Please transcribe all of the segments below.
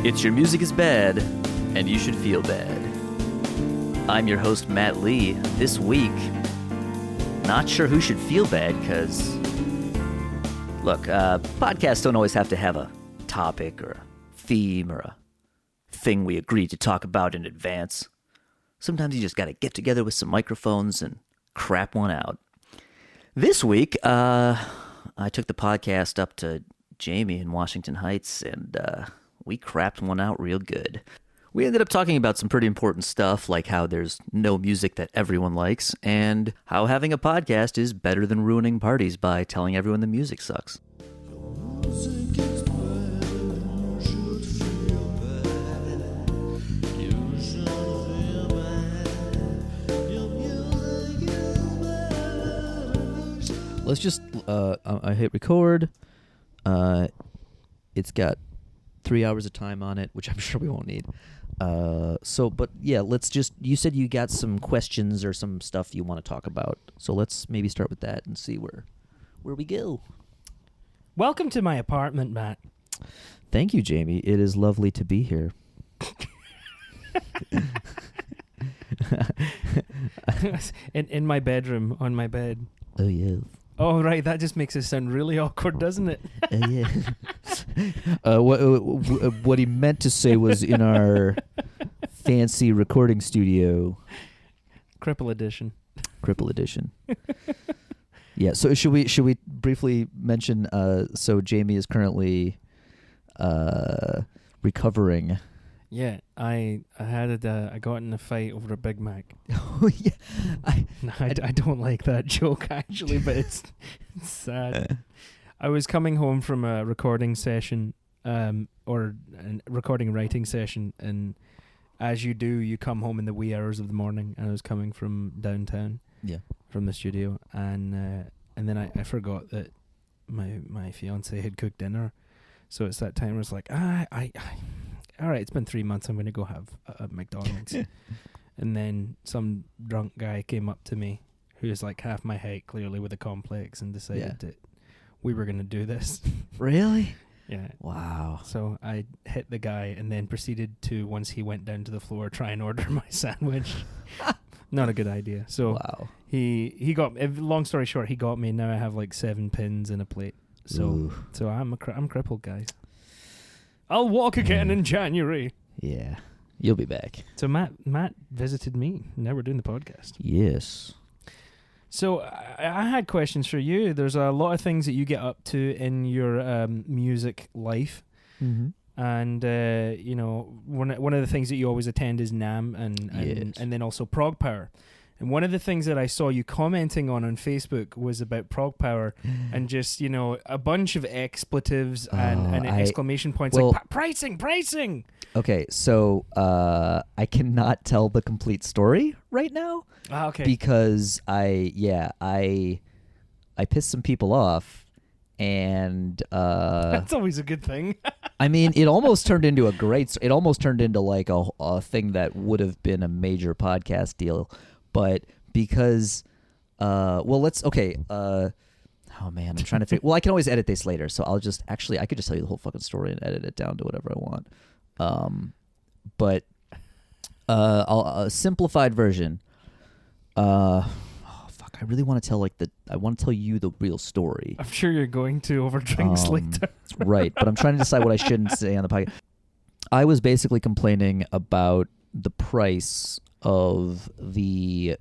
It's Your Music is Bad, and You Should Feel Bad. I'm your host, Matt Lee. This week, not sure who should feel bad, because, look, podcasts don't always have to have a topic or a theme or a thing we agreed to talk about in advance. Sometimes you just gotta get together with some microphones and crap one out. This week, I took the podcast up to Jamie in Washington Heights, and we crapped one out real good. We ended up talking about some pretty important stuff, like how there's no music that everyone likes, and how having a podcast is better than ruining parties by telling everyone the music sucks. Let's just, I hit record. It's got 3 hours of time on it, which I'm sure we won't need. But yeah, let's just, you said you got some questions or some stuff you want to talk about. So let's maybe start with that and see where we go. Welcome to my apartment, Matt. Thank you, Jamie. It is lovely to be here. in my bedroom, on my bed. Oh, yeah. Oh, right. That just makes it sound really awkward, doesn't it? Yeah. What he meant to say was in our fancy recording studio. Cripple edition. Yeah. So should we briefly mention? So Jamie is currently recovering. Yeah, I got in a fight over a Big Mac. Oh yeah, I don't like that joke actually, but it's sad. I was coming home from a recording session, or a recording writing session, and as you do, you come home in the wee hours of the morning. And I was coming from downtown, from the studio, and then I forgot that my fiance had cooked dinner, so it's that time where it's like all right, it's been 3 months. I'm going to go have a McDonald's. And then some drunk guy came up to me who is like half my height, clearly with a complex, and decided that we were going to do this. Really? Yeah. Wow. So I hit the guy and then proceeded to, once he went down to the floor, try and order my sandwich. Not a good idea. So he got, long story short, he got me. Now I have like 7 pins in a plate. So I'm crippled, guys. I'll walk again in January. Yeah, you'll be back. So Matt visited me. Now we're doing the podcast. Yes. So I had questions for you. There's a lot of things that you get up to in your music life. Mm-hmm. And, one of the things that you always attend is NAMM and then also Prog Power. And one of the things that I saw you commenting on Facebook was about Prog Power and just, a bunch of expletives and exclamation points like pricing. Okay, so I cannot tell the complete story right now. Okay. Because I pissed some people off, and that's always a good thing. I mean, it almost turned into like a thing that would have been a major podcast deal. But because, oh man, I'm trying to figure. Well, I can always edit this later, so I could just tell you the whole fucking story and edit it down to whatever I want. A simplified version. I really want to tell I want to tell you the real story. I'm sure you're going to over drinks later. Right, but I'm trying to decide what I shouldn't say on the podcast. I was basically complaining about the price of the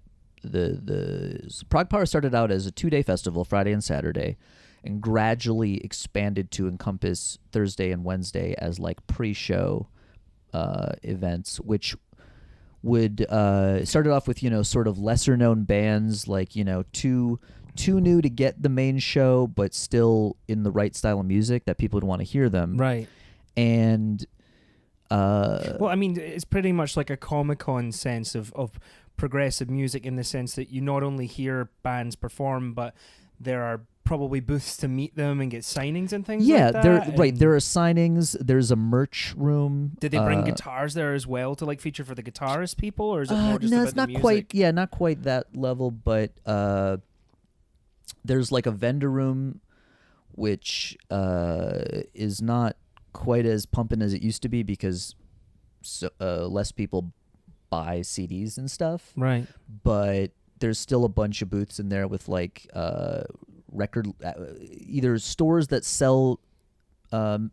Prog Power started out as a 2-day festival, Friday and Saturday, and gradually expanded to encompass Thursday and Wednesday as like pre-show events, which would started off with sort of lesser known bands like too new to get the main show, but still in the right style of music that people would want to hear them. Right. And well, I mean, it's pretty much like a Comic-Con sense of progressive music, in the sense that you not only hear bands perform, but there are probably booths to meet them and get signings and things like that. There are signings. There's a merch room. Did they bring guitars there as well to like feature for the guitarist people, or is it more just no, about it's not the music? Quite. Yeah, not quite that level, but there's like a vendor room, which is not quite as pumping as it used to be because less people buy CDs and stuff. Right. But there's still a bunch of booths in there with like record, either stores that sell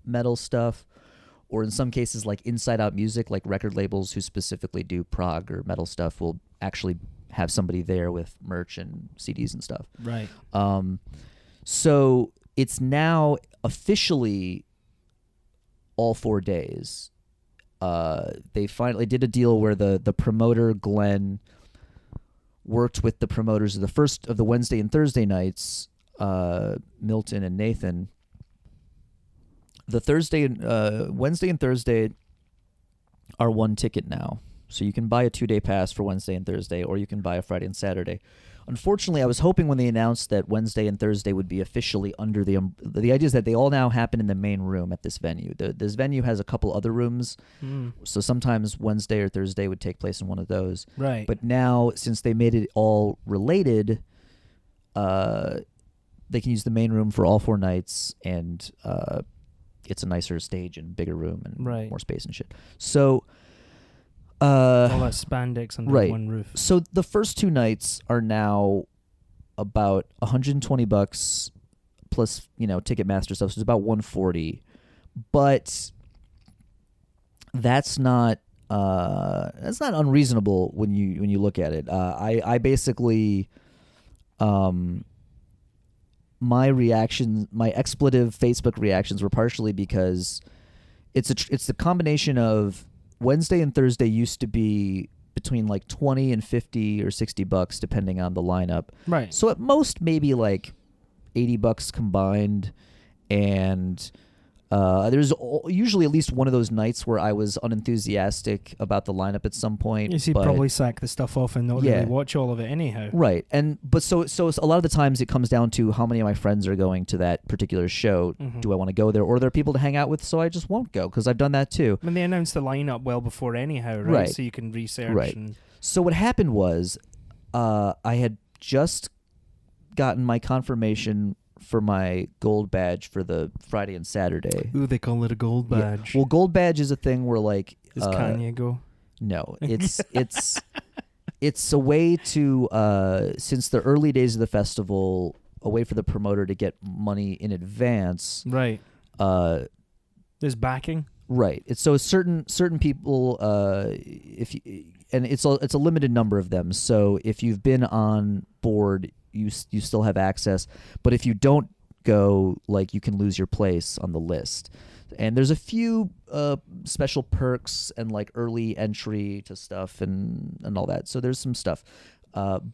metal stuff, or in some cases like Inside Out Music, like record labels who specifically do prog or metal stuff will actually have somebody there with merch and CDs and stuff. Right. So it's now officially all 4 days. They finally did a deal where the promoter Glenn worked with the promoters of the Wednesday and Thursday nights, Milton and Nathan. The Wednesday and Thursday are one ticket now. So you can buy a 2-day pass for Wednesday and Thursday, or you can buy a Friday and Saturday. Unfortunately, I was hoping when they announced that Wednesday and Thursday would be officially under the idea is that they all now happen in the main room at this venue. This venue has a couple other rooms, so sometimes Wednesday or Thursday would take place in one of those. Right. But now, since they made it all related, they can use the main room for all 4 nights, and it's a nicer stage and bigger room and more space and shit. So all that spandex under one roof. So the first 2 nights are now about $120 plus, Ticketmaster stuff. So it's about $140, but that's not unreasonable when you look at it. I basically, my expletive Facebook reactions were partially because it's the combination of Wednesday and Thursday used to be between like $20 and $50 or $60 depending on the lineup. Right. So at most maybe like $80 combined, and there's usually at least one of those nights where I was unenthusiastic about the lineup at some point. Yes, you'd probably sack the stuff off and not really watch all of it anyhow. Right. But so a lot of the times it comes down to how many of my friends are going to that particular show. Mm-hmm. Do I want to go there? Or are there people to hang out with, so I just won't go, because I've done that too. I mean, they announced the lineup well before anyhow, right? So you can research. Right. So what happened was I had just gotten my confirmation for my gold badge for the Friday and Saturday. Ooh, they call it a gold badge. Yeah. Well, gold badge is a thing where like... Does Kanye go? No. It's a way to, since the early days of the festival, a way for the promoter to get money in advance. Right. There's backing? Right. It's so certain people, and it's a limited number of them. So if you've been on board, you still have access. But if you don't go, like, you can lose your place on the list. And there's a few special perks and like early entry to stuff and all that. So there's some stuff. And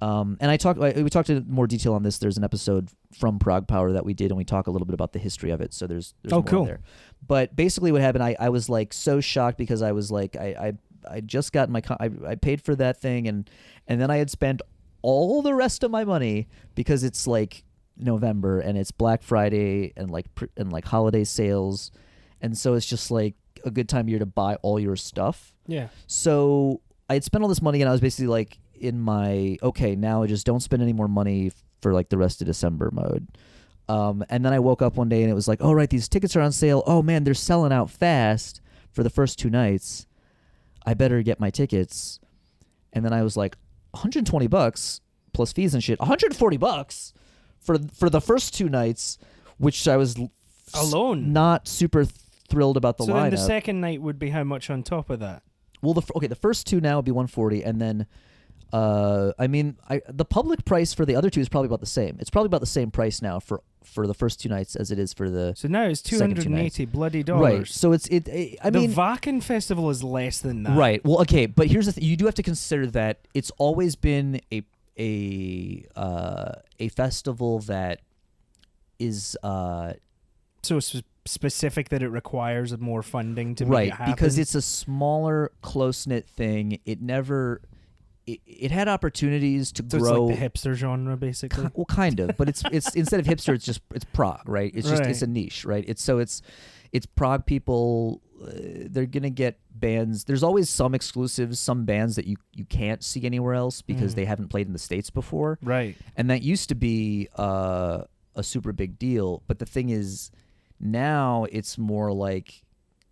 we talked in more detail on this. There's an episode from Prague Power that we did, and we talk a little bit about the history of it. So there's more cool. there. But basically what happened, I was like so shocked because I was like, I just got I paid for that thing, and then I had spent all the rest of my money because it's like November and it's Black Friday and like holiday sales, and so it's just like a good time of year to buy all your stuff. Yeah. So I had spent all this money, and I was basically like in my now I just don't spend any more money for like the rest of December mode. And then I woke up one day and it was like, oh right, these tickets are on sale. Oh man, they're selling out fast for the first 2 nights. I better get my tickets. And then I was like, $120 plus fees and shit. $140 for the first 2 nights, which I was alone not super thrilled about the lineup. So then the second night would be how much on top of that? Well, the first 2 now would be $140, and then the public price for the other 2 is probably about the same. It's probably about the same price now for the first 2 nights as it is for the. So now it's $280 bloody dollars. Right. So the Wacken Festival is less than that. Right. Well, okay, but here's the thing: you do have to consider that it's always been a festival that is so specific that it requires more funding to make it happen. Because it's a smaller, close-knit thing. It had opportunities to grow. It's like the hipster genre, basically. Well, kind of, but it's instead of hipster, it's prog, right? It's just it's a niche, right? It's prog people. They're gonna get bands. There's always some exclusives, some bands that you can't see anywhere else because they haven't played in the States before, right? And that used to be a super big deal. But the thing is, Now it's more like,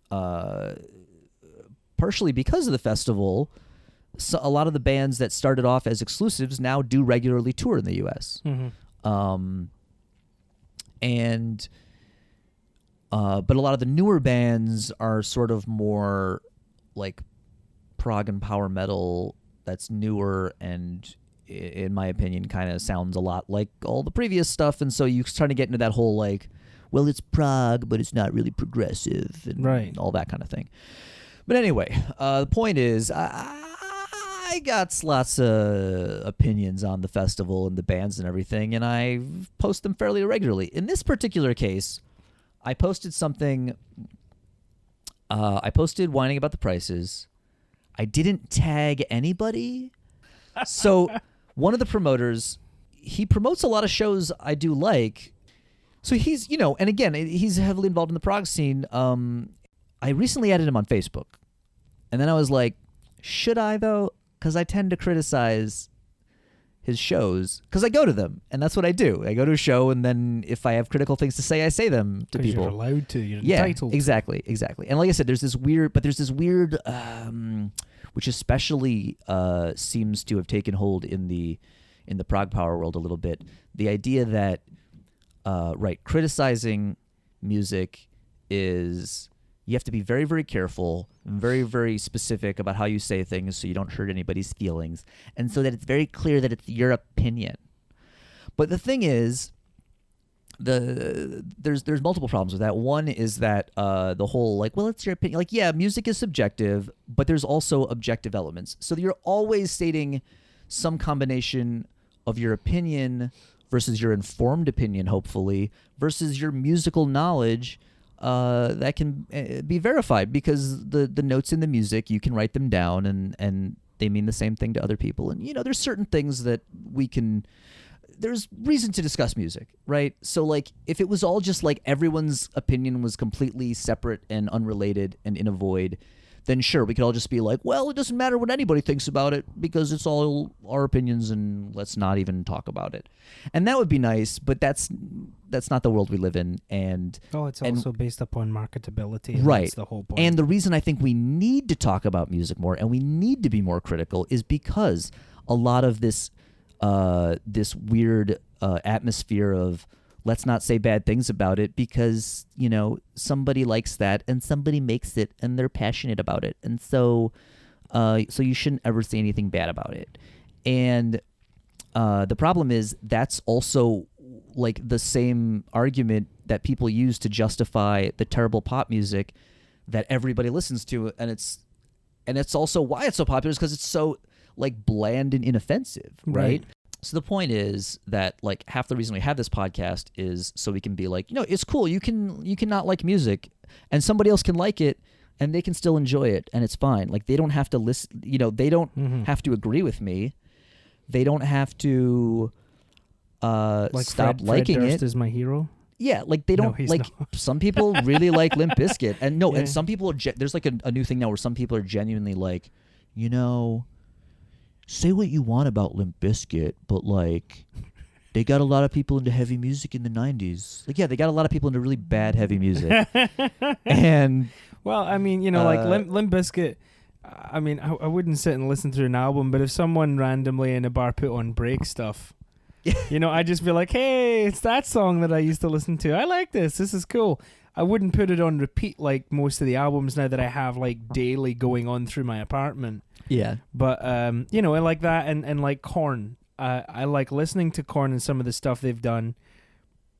partially because of the festival, so a lot of the bands that started off as exclusives now do regularly tour in the U.S. But a lot of the newer bands are sort of more like prog and power metal that's newer and, in my opinion, kind of sounds a lot like all the previous stuff. And so you start to get into that whole like, well, it's prog, but it's not really progressive and all that kind of thing. But anyway, the point is, I got lots of opinions on the festival and the bands and everything, and I post them fairly regularly. In this particular case, I posted something. I posted whining about the prices. I didn't tag anybody. So one of the promoters, he promotes a lot of shows I do like. So he's, and again, he's heavily involved in the prog scene. I recently added him on Facebook. And then I was like, should I though? Because I tend to criticize his shows because I go to them, and that's what I do. I go to a show, and then if I have critical things to say, I say them to people. You're allowed to. You're entitled. Exactly. And like I said, there's this weird, which especially seems to have taken hold in the prog power world a little bit. The idea that criticizing music is, you have to be very, very careful, very, very specific about how you say things so you don't hurt anybody's feelings, and so that it's very clear that it's your opinion. But the thing is, there's multiple problems with that. One is that the whole like, well, it's your opinion. Like, yeah, music is subjective, but there's also objective elements. So you're always stating some combination of your opinion versus your informed opinion, hopefully, versus your musical knowledge. That can be verified because the notes in the music, you can write them down and they mean the same thing to other people. And, there's certain things that there's reason to discuss music, right? So like if it was all just like everyone's opinion was completely separate and unrelated and in a void, then sure, we could all just be like, well, it doesn't matter what anybody thinks about it because it's all our opinions and let's not even talk about it. And that would be nice, but that's not the world we live in. And it's also based upon marketability. And right. That's the whole point. And the reason I think we need to talk about music more and we need to be more critical is because a lot of this weird atmosphere of let's not say bad things about it because, somebody likes that and somebody makes it and they're passionate about it. And so you shouldn't ever say anything bad about it. And the problem is that's also like the same argument that people use to justify the terrible pop music that everybody listens to. And it's also why it's so popular is because it's so like bland and inoffensive, right? So the point is that like half the reason we have this podcast is so we can be like, it's cool. You can not like music and somebody else can like it and they can still enjoy it and it's fine. Like they don't have to listen, they don't have to agree with me. They don't have to stop liking Fred Durst it. Is my hero. Yeah, like they don't like not. Some people really like Limp Bizkit and some people are there's like a new thing now where some people are genuinely like, say what you want about Limp Bizkit, but like they got a lot of people into heavy music in the 90s. Like, yeah, they got a lot of people into really bad heavy music. And well, I mean, like Limp Bizkit, I mean, I wouldn't sit and listen to an album, but if someone randomly in a bar put on break stuff, I'd just be like, hey, it's that song that I used to listen to. I like this. This is cool. I wouldn't put it on repeat like most of the albums now that I have like daily going on through my apartment. Yeah. But, I like that and like Korn. I like listening to Korn and some of the stuff they've done.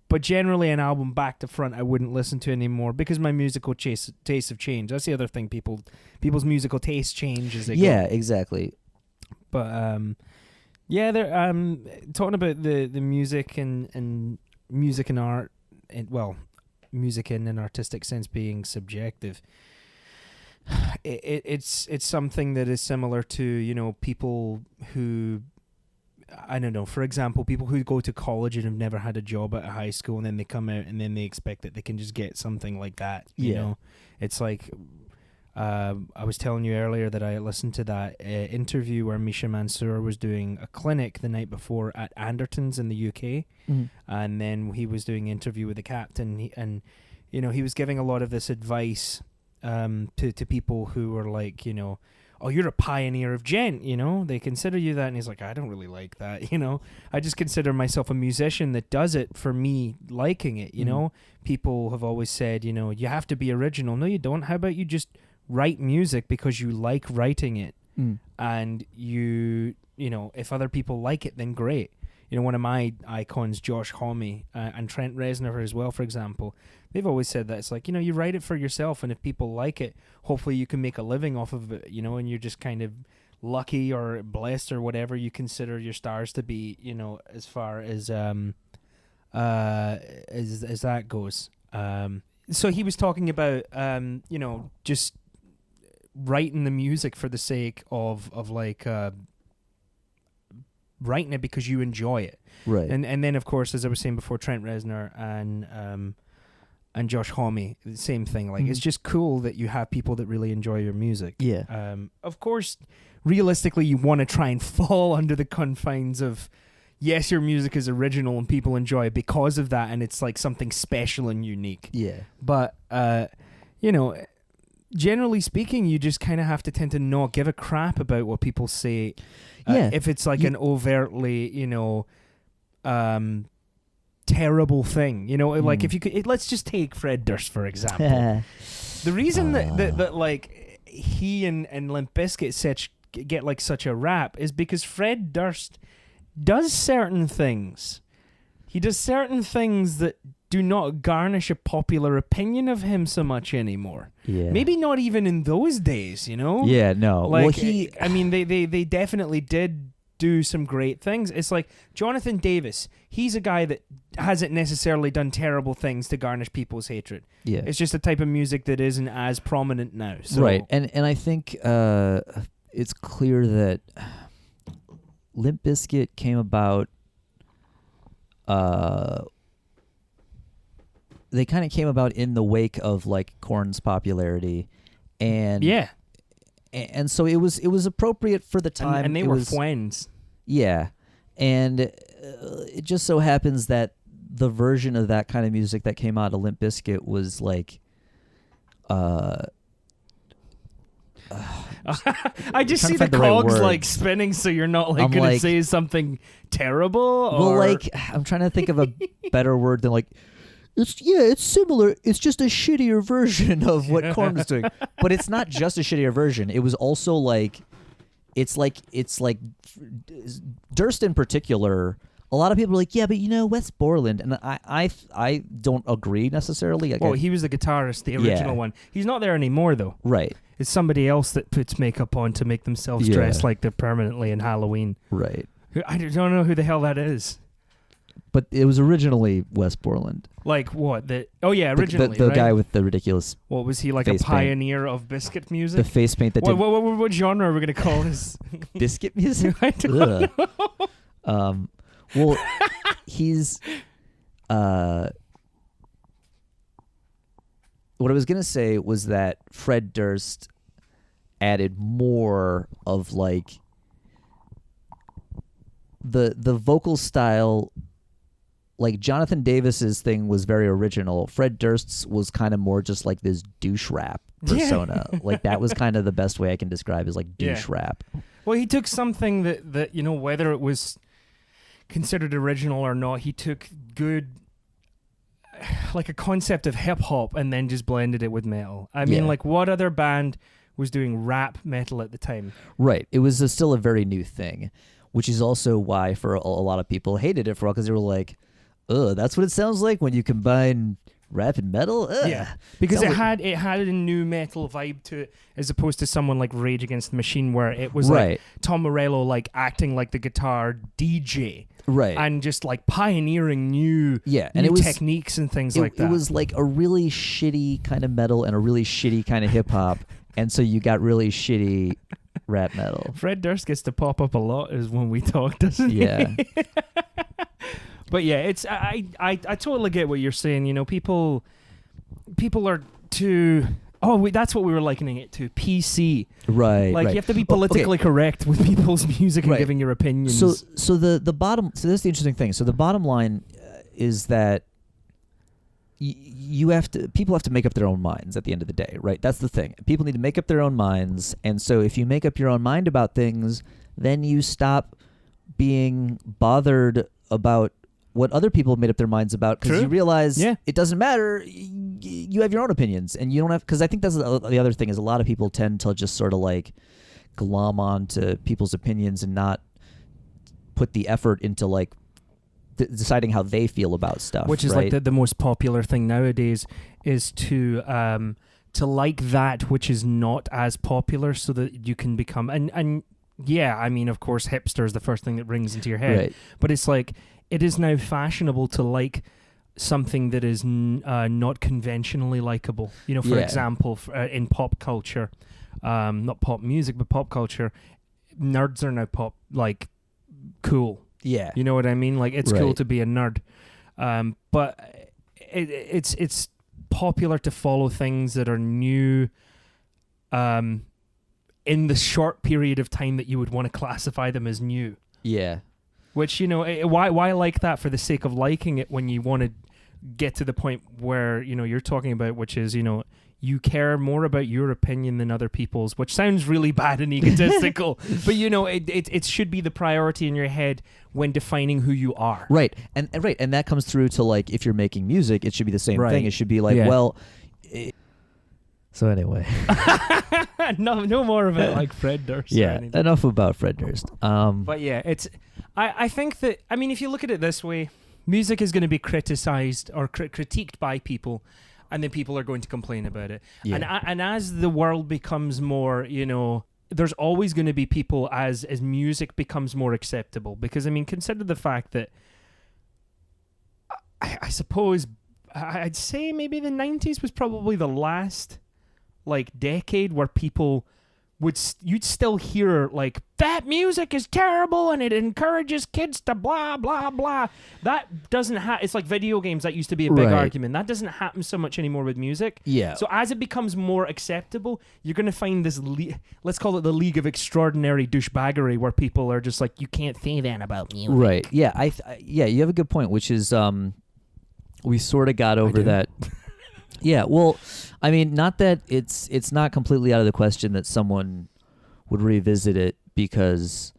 But generally an album back to front I wouldn't listen to anymore because my musical tastes have changed. That's the other thing. People's musical tastes change as they go. Yeah, exactly. But, they're talking about the music and music and art, music in an artistic sense being subjective. It's something that is similar to people who, I don't know, for example, people who go to college and have never had a job at a high school and then they come out and then they expect that they can just get something like that. You know, it's like I was telling you earlier that I listened to that interview where Misha Mansour was doing a clinic the night before at Anderton's in the UK, and then he was doing an interview with the captain and he was giving a lot of this advice to people who were like, oh, you're a pioneer of Djent, they consider you that. And he's like, I don't really like that, I just consider myself a musician that does it for me liking it, People have always said, you have to be original. No, you don't. How about you just write music because you like writing it? And if other people like it, then great. One of my icons, Josh Homme, and Trent Reznor as well, for example, they've always said that it's like, you write it for yourself, and if people like it, hopefully you can make a living off of it, and you're just kind of lucky or blessed or whatever you consider your stars to be, as far as that goes. So he was talking about, just writing the music for the sake of like writing it because you enjoy it, right? And then of course, as I was saying before, Trent Reznor and Josh Homme, the same thing. Like it's just cool that you have people that really enjoy your music. Yeah. Of course, realistically, you want to try and fall under the confines of, yes, your music is original and people enjoy it because of that, and it's like something special and unique. Yeah. But generally speaking, you just kind of have to tend to not give a crap about what people say. If it's like an overtly, terrible thing, like if you could, let's just take Fred Durst, for example. The reason that like he and Limp Bizkit get like such a rap is because Fred Durst does certain things. He does certain things that do not garnish a popular opinion of him so much anymore. Yeah. Maybe not even in those days, Yeah, no. Like, Well, they definitely did do some great things. It's like Jonathan Davis. He's a guy that hasn't necessarily done terrible things to garnish people's hatred. Yeah. It's just a type of music that isn't as prominent now. So. Right. And I think it's clear that Limp Bizkit came about. They kind of came about in the wake of like Korn's popularity, and and so it was appropriate for the time, and they were friends. Yeah, and it just so happens that the version of that kind of music that came out of Limp Bizkit was like, I just see the cogs like spinning, so you're not like going to say something terrible. Or... Well, like I'm trying to think of a better word than like. It's similar. It's just a shittier version of what Korn was doing. But it's not just a shittier version. It was also like it's like Durst in particular. A lot of people are like, yeah, but Wes Borland, and I don't agree necessarily. Well, he was the guitarist, the original one. He's not there anymore, though. Right. It's somebody else that puts makeup on to make themselves dress like they're permanently in Halloween. Right. I don't know who the hell that is. But it was originally Wes Borland. Like what? Originally. The right? guy with the ridiculous. What was he, like a pioneer of biscuit music? The face paint that what genre are we going to call this? Biscuit music? I don't know. Well, he's. What I was going to say was that Fred Durst added more of like the vocal style. Like Jonathan Davis's thing was very original. Fred Durst's was kind of more just like this douche rap persona. Like that was kind of the best way I can describe is like douche rap. Well, he took something that whether it was considered original or not, he took good, like a concept of hip hop and then just blended it with metal. I mean, like what other band was doing rap metal at the time? Right. It was still a very new thing, which is also why for a lot of people hated it for a while because they were like, ugh, that's what it sounds like when you combine rap and metal? Ugh. Yeah, because it had a new metal vibe to it as opposed to someone like Rage Against the Machine where it was like Tom Morello like acting like the guitar DJ. Right. And just like pioneering new techniques and things like that. It was like a really shitty kind of metal and a really shitty kind of hip hop. And so you got really shitty rap metal. Fred Durst gets to pop up a lot is when we talk, doesn't he? Yeah. But yeah, it's I totally get what you're saying. People are too. That's what we were likening it to. PC. Right. Like you have to be politically correct with people's music and giving your opinions. So the bottom. So this is the interesting thing. So the bottom line is that people have to make up their own minds at the end of the day, right? That's the thing. People need to make up their own minds, and so if you make up your own mind about things, then you stop being bothered about what other people have made up their minds about, because you realize it doesn't matter. You have your own opinions, and you don't have, because I think that's the other thing is a lot of people tend to just sort of like glom on to people's opinions and not put the effort into like deciding how they feel about stuff, which is right? like the most popular thing nowadays is to like that which is not as popular, so that you can become and yeah, I mean, of course, hipster is the first thing that rings into your head, Right. But it's like it is now fashionable to like something that is not conventionally likable. You know, for example, in pop culture, not pop music, but pop culture, nerds are now cool. Yeah. You know what I mean? Like, it's cool to be a nerd. But it's popular to follow things that are new in the short period of time that you would want to classify them as new. Yeah. Which, you know, why like that for the sake of liking it when you want to get to the point where, you know, you're talking about, which is, you know, you care more about your opinion than other people's, which sounds really bad and egotistical, but you know, it should be the priority in your head when defining who you are. Right. And that comes through to like, if you're making music, it should be the same thing. It should be like, so anyway. no more of it like Fred Durst. Yeah. Enough about Fred Durst. But yeah, I think that, I mean, if you look at it this way, music is going to be criticized or critiqued by people, and then people are going to complain about it. Yeah. And as the world becomes more, you know, there's always going to be people as music becomes more acceptable. Because, I mean, consider the fact that I suppose I'd say maybe the 90s was probably the last like decade where people you'd still hear like, that music is terrible and it encourages kids to blah blah blah. That doesn't it's like video games. That used to be a big argument. That doesn't happen so much anymore with music. Yeah. So as it becomes more acceptable, you're going to find this let's call it the League of Extraordinary Douchebaggery, where people are just like, you can't say that about music. Right. Yeah. Yeah, you have a good point, which is we sort of got over that. Yeah, well, I mean, not that it's not completely out of the question that someone would revisit it, because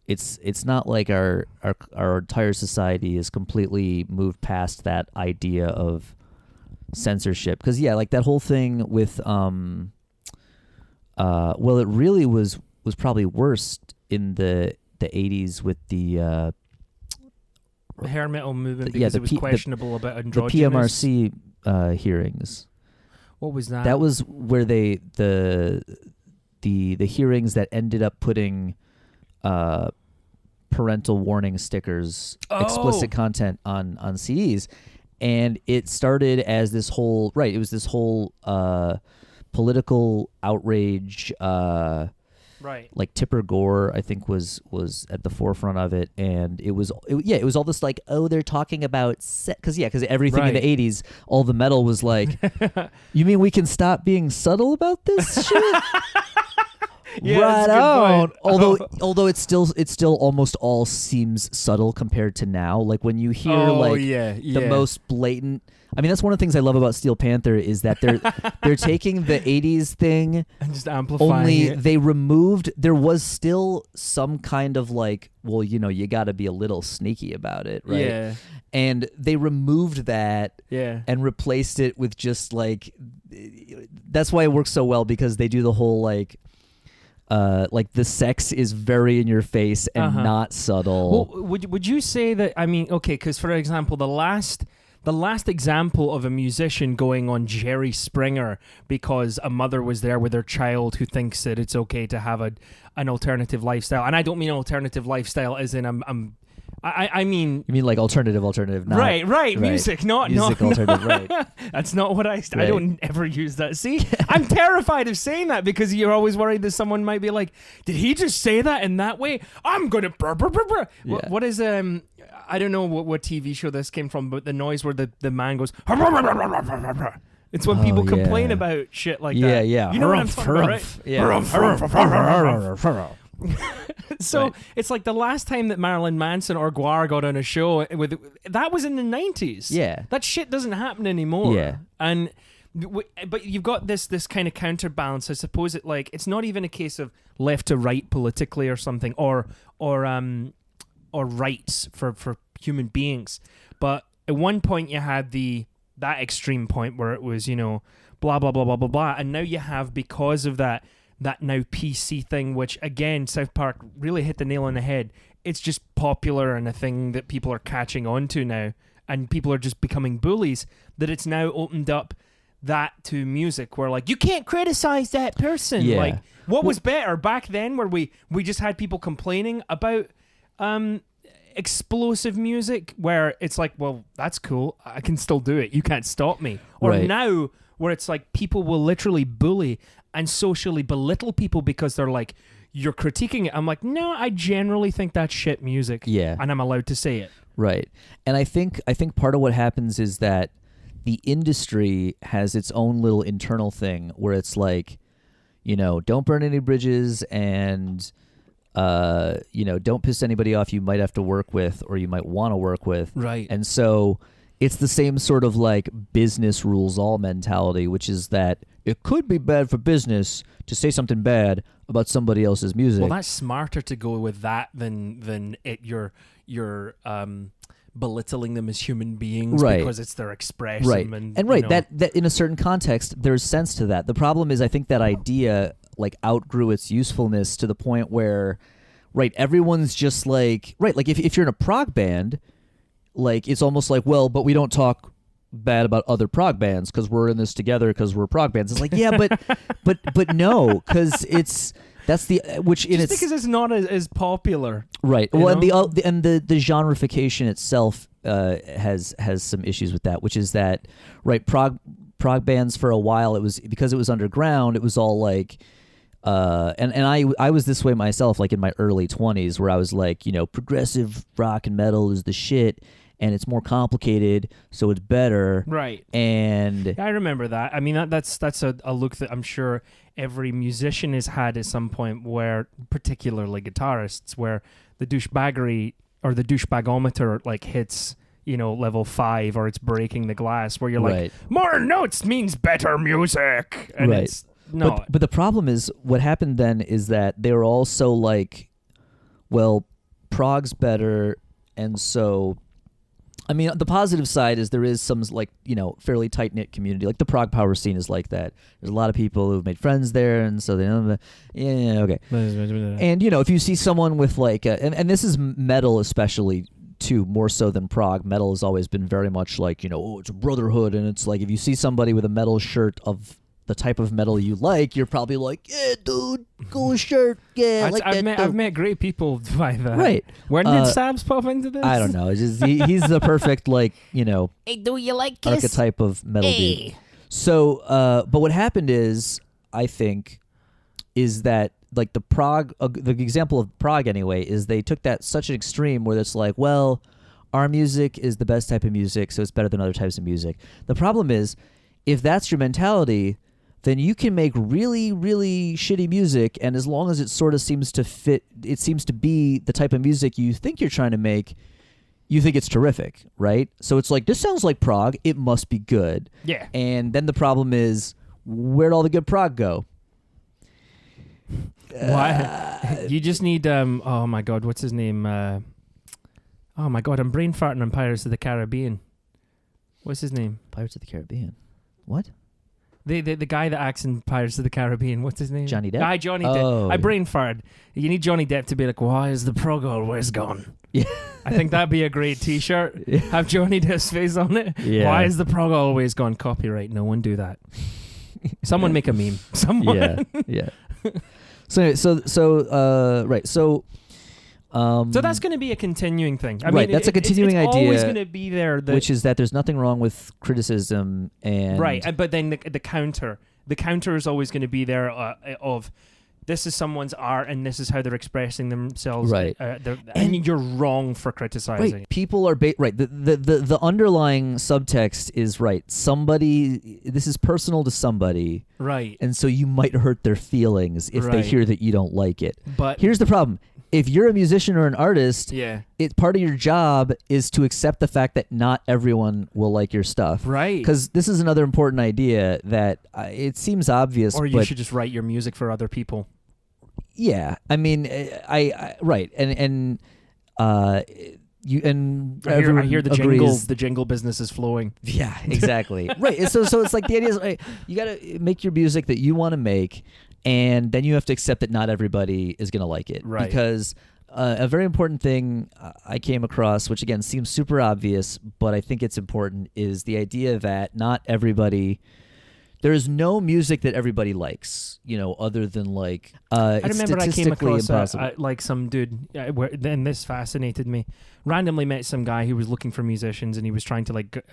it's not like our entire society is completely moved past that idea of censorship. Because like that whole thing with well, it really was probably worse in the 80s with the hair metal movement, because it was questionable about androgynous. The PMRC hearings. What was that? That was where the hearings that ended up putting parental warning stickers, explicit content on CDs, and it started as this whole it was this whole political outrage. Like Tipper Gore, I think, was at the forefront of it, and it was all this like, oh, they're talking about because everything in the 80s, all the metal was like, you mean we can stop being subtle about this shit? Yeah, right on. Although it still almost all seems subtle compared to now. Like when you hear the most blatant. I mean, that's one of the things I love about Steel Panther is that they're taking the 80s thing and just amplifying it. They removed, there was still some kind of like, well, you know, you got to be a little sneaky about it, right? Yeah. And they removed that and replaced it with just like, that's why it works so well, because they do the whole like the sex is very in your face and not subtle. Well, would you say that, I mean, okay, because for example, the last example of a musician going on Jerry Springer because a mother was there with her child who thinks that it's okay to have an alternative lifestyle, and I don't mean alternative lifestyle as in I mean, you mean like alternative, not right, music, not alternative, right? That's not what I don't ever use that. See, I'm terrified of saying that, because you're always worried that someone might be like, did he just say that in that way? I'm gonna yeah. What is I don't know what TV show this came from, but the noise where the man goes. It's when people complain about shit like that. Yeah. You know what I'm talking about, right? Yeah. So Right. it's like the last time that Marilyn Manson or Guar got on a show that was in the 90s. Yeah. That shit doesn't happen anymore. Yeah. And but you've got this kind of counterbalance. I suppose it's not even a case of left to right politically or something or rights for human beings. But at one point you had that extreme point where it was, blah blah blah blah blah blah, and now you have, because of that now PC thing, which again South Park really hit the nail on the head. It's just popular and a thing that people are catching on to now, and people are just becoming bullies, that it's now opened up that to music, where you can't criticize that person. Yeah. What was better back then, where we just had people complaining about explosive music, where it's well, that's cool, I can still do it, you can't stop me. Or Right. now where it's people will literally bully and socially belittle people because they're you're critiquing it. I'm no, I generally think that's shit music. Yeah. And I'm allowed to say it. Right. And I think part of what happens is that the industry has its own little internal thing where it's don't burn any bridges, and don't piss anybody off you might have to work with or you might want to work with. Right. And so it's the same sort of business rules all mentality, which is that it could be bad for business to say something bad about somebody else's music. Well, that's smarter to go with that than you're belittling them as human beings, right, because it's their expression. Right. And right, that in a certain context, there's sense to that. The problem is I think that idea outgrew its usefulness to the point where, right, everyone's just if you're in a prog band, it's almost well, but we don't talk bad about other prog bands because we're in this together because we're prog bands. It's yeah, but no, because that's the which in just its because it's not as popular, right. you Well, know? and the genreification itself has some issues with that, which is that, right, prog bands for a while, it was because it was underground, it was all and I was this way myself, in my early 20s, where I was progressive rock and metal is the shit, and it's more complicated, so it's better. Right. And I remember that. I mean, that's a look that I'm sure every musician has had at some point, where, particularly guitarists, where the douchebaggery or the douchebagometer hits level 5, or it's breaking the glass, where you're right. More notes means better music, and right. it's no. But the problem is, what happened then is that they were all so well, prog's better, and so, I mean, the positive side is there is some fairly tight-knit community. The prog power scene is like that. There's a lot of people who've made friends there, and so they know okay. And if you see someone with and this is metal especially too, more so than prog. Metal has always been very much it's a brotherhood, and it's if you see somebody with a metal shirt of the type of metal you like, you're probably yeah, dude, cool shirt, yeah. I've met great people by that. Right. When did Sabs pop into this? I don't know. It's just, he's the perfect Hey, do you like Kiss? archetype of metal dude. So, but what happened is, I think, is that the prog, the example of prog anyway, is they took that such an extreme where it's well, our music is the best type of music, so it's better than other types of music. The problem is, if that's your mentality, then you can make really, really shitty music, and as long as it sort of seems to fit, it seems to be the type of music you think you're trying to make, you think it's terrific, right? So it's this sounds like prog, it must be good. Yeah. And then the problem is, where'd all the good prog go? Why? You just need, oh my God, what's his name? Oh my God, I'm brain farting on Pirates of the Caribbean. What's his name? Pirates of the Caribbean. What? The guy that acts in Pirates of the Caribbean, what's his name? Johnny Depp? Aye, Johnny Oh, Depp. I yeah. brain farted. You need Johnny Depp to be why is the prog always gone? Yeah. I think that'd be a great t-shirt. Yeah. Have Johnny Depp's face on it. Yeah. Why is the prog always gone? Copyright. No one do that. Someone make a meme. Someone. Yeah, yeah. So right. So that's going to be a continuing thing. I right, mean, that's a continuing it's idea, always going to be there. Which is that there's nothing wrong with criticism, and right. But then the counter is always going to be there of this is someone's art and this is how they're expressing themselves. Right. And you're wrong for criticizing. Right. People are right. The underlying subtext is right. Somebody, this is personal to somebody. Right. And so you might hurt their feelings if they hear that you don't like it. But here's the problem. If you're a musician or an artist, yeah, part of your job is to accept the fact that not everyone will like your stuff. Right. Because this is another important idea that it seems obvious. Or you should just write your music for other people. Yeah, I mean, I right, and you and I hear the agrees. the jingle business is flowing. Yeah, exactly. Right. So it's like the idea is right, you got to make your music that you want to make, and then you have to accept that not everybody is going to like it. Right. Because a very important thing I came across, which again seems super obvious, but I think it's important, is the idea that not everybody. There is no music that everybody likes, other than like I it's remember I came across impossible. like some dude, then this fascinated me. Randomly met some guy who was looking for musicians, and he was trying to like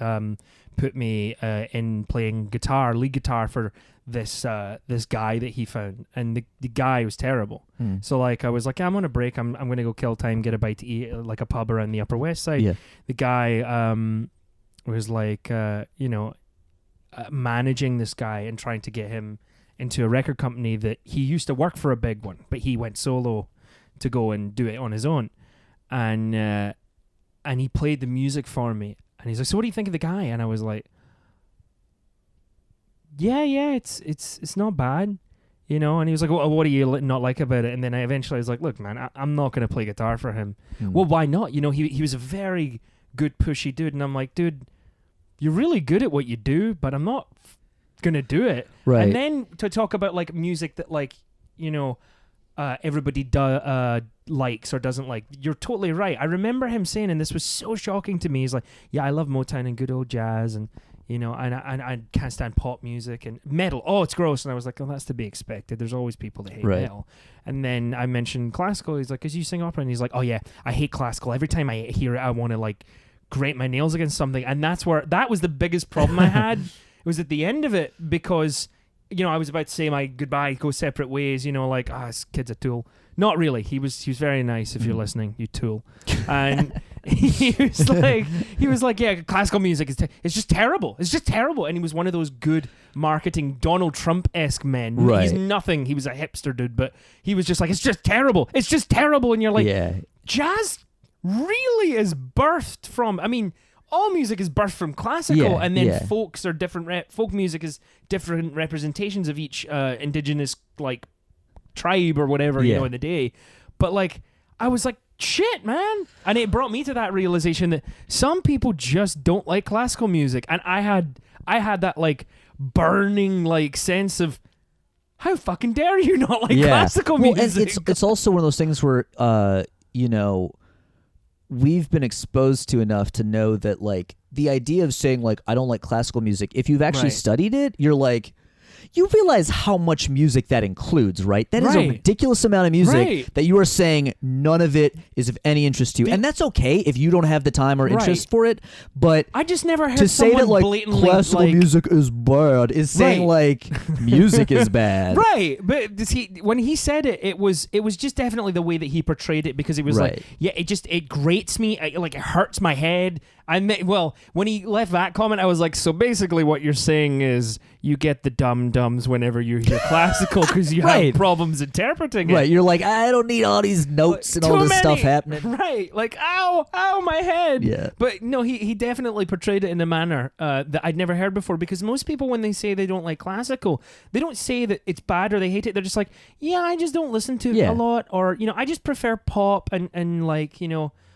put me in playing lead guitar for this guy that he found, and the guy was terrible. So like I was like, I'm on a break, I'm gonna go kill time, get a bite to eat at like a pub around the Upper West Side. Yeah. The guy was like managing this guy and trying to get him into a record company that he used to work for a big one, but he went solo to go and do it on his own. And he played the music for me. And he's like, so what do you think of the guy? And I was like, yeah, it's not bad. And he was like, well, what do you not like about it? And then I eventually was like, look, man, I'm not going to play guitar for him. Well, why not? He was a very good pushy dude. And I'm like, dude, you're really good at what you do, but I'm not going to do it. Right. And then to talk about like music that like, everybody likes or doesn't like. You're totally right. I remember him saying, and this was so shocking to me, he's like, yeah, I love Motown and good old jazz and, and I can't stand pop music and metal. Oh, it's gross. And I was like, oh, that's to be expected. There's always people that hate metal. And then I mentioned classical. He's like, 'cause you sing opera? And he's like, oh yeah, I hate classical. Every time I hear it, I want to like grate my nails against something. And that was the biggest problem I had. It was at the end of it because, I was about to say my goodbye, go separate ways, like, this kid's a tool. Not really. He was very nice if you're listening, you tool. And he was like, yeah, classical music it's just terrible. It's just terrible. And he was one of those good marketing Donald Trump-esque men. Right. He's nothing. He was a hipster dude, but he was just like, it's just terrible. It's just terrible. And you're like, jazz really is birthed from, all music is birthed from classical, and then folks are different. Folk music is different representations of each indigenous like tribe or whatever in the day. But like, I was like, shit, man, and it brought me to that realization that some people just don't like classical music, and I had that like burning like sense of how fucking dare you not like classical music. And it's also one of those things where we've been exposed to enough to know that like the idea of saying like I don't like classical music, if you've actually studied it, you're like, you realize how much music that includes, right? That is a ridiculous amount of music that you are saying none of it is of any interest to you. And that's okay if you don't have the time or interest for it, but I just never heard to say that like blatantly classical music is bad is saying like music is bad. Right. But when he said it, it was just definitely the way that he portrayed it, because it was like, it grates me, it hurts my head. When he left that comment, I was like, so basically what you're saying is you get the dum-dums whenever you hear classical because you have problems interpreting it. Right, you're like, I don't need all these notes and all this stuff happening. Right, like, ow, my head. Yeah. But no, he definitely portrayed it in a manner that I'd never heard before, because most people, when they say they don't like classical, they don't say that it's bad or they hate it. They're just like, yeah, I just don't listen to it a lot, or, I just prefer pop and like,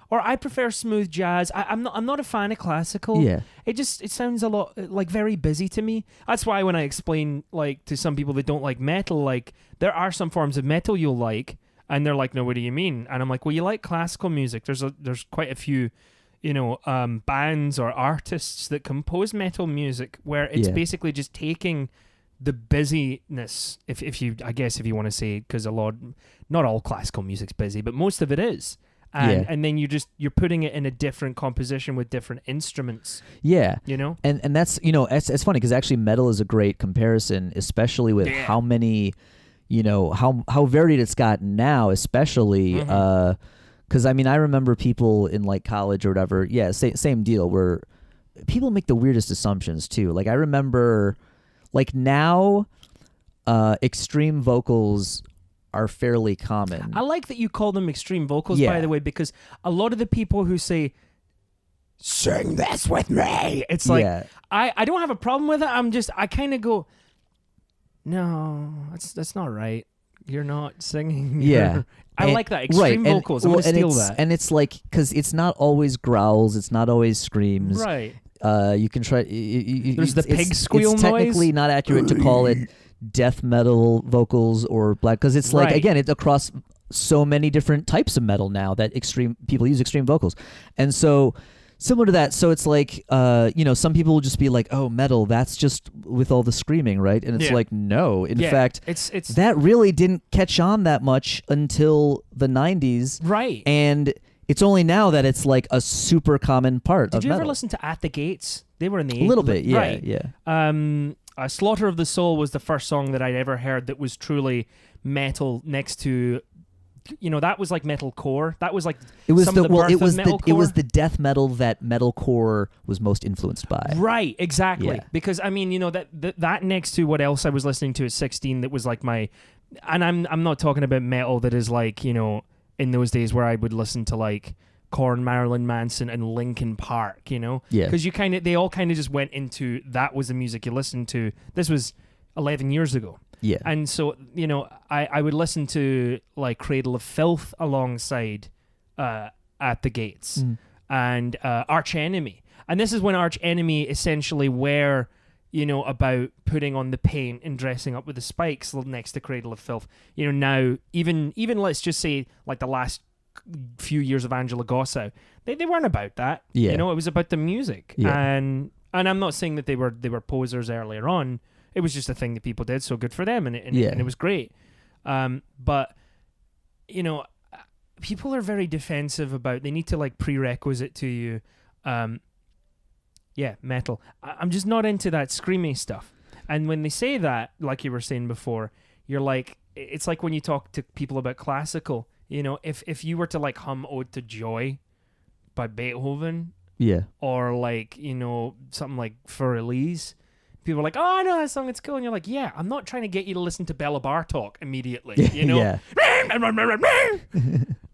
or I prefer smooth jazz. I'm not a fan of classical. Yeah. It sounds a lot like very busy to me. That's why when I explain like to some people that don't like metal, like there are some forms of metal you'll like, and they're like, no, what do you mean? And I'm like, well, you like classical music. There's quite a few, bands or artists that compose metal music where it's basically just taking the busyness, if you want to say, because not all classical music's busy, but most of it is. And then you're putting it in a different composition with different instruments. Yeah. And that's, it's funny because actually metal is a great comparison, especially with how many, how varied it's gotten now, especially because I mean, I remember people in like college or whatever. Yeah, same deal where people make the weirdest assumptions too. Like I remember, like now, extreme vocals are fairly common. I like that you call them extreme vocals, Yeah. by the way, because a lot of the people who say, sing this with me, it's like, Yeah. I don't have a problem with it. I kind of go, no, that's not right. You're not singing. Yeah. I like that. Extreme vocals. I'm going to steal that. And it's like, because it's not always growls, it's not always screams. Right. You can try. There's the pig squeal it's noise. technically not accurate to call it death metal vocals or black, because it's like, Right. again, it's across so many different types of metal now that people use extreme vocals, and so similar to that. So it's like, some people will just be like, "Oh, metal, that's just with all the screaming, right?" And it's Yeah. like, no, in Yeah. fact, It's that really didn't catch on that much until the 90s, right. and it's only now that it's like a super common part Did of you metal. ever listen to At the Gates? They were in the A little bit, yeah, right. yeah. Slaughter of the Soul was the first song that I'd ever heard that was truly metal. Next to, that was like metalcore. That was like It was some of the birth it was of the metalcore. it was the death metal that metalcore was most influenced by. Right, exactly. Yeah. Because I mean, that next to what else I was listening to at 16, that was like my, and I'm not talking about metal that is like, in those days where I would listen to like Korn, Marilyn Manson, and Linkin Park, Yeah. because they all kind of just went into, that was the music you listened to. This was 11 years ago. Yeah. And so, I would listen to like Cradle of Filth alongside At the Gates and Arch Enemy. And this is when Arch Enemy essentially were, about putting on the paint and dressing up with the spikes next to Cradle of Filth. Now, even let's just say like the last few years of Angela Gossow, they weren't about that. Yeah. It was about the music. Yeah. And I'm not saying that they were posers earlier on. It was just a thing that people did, so good for them, and it was great. But people are very defensive about, they need to like prerequisite to you. Metal. I'm just not into that screamy stuff. And when they say that, like you were saying before, you're like, it's like when you talk to people about classical. If you were to like hum Ode to Joy by Beethoven, Yeah. or like, something like For Elise, people are like, oh, I know that song, it's cool. And you're like, yeah, I'm not trying to get you to listen to Bella Bartok immediately, Yeah.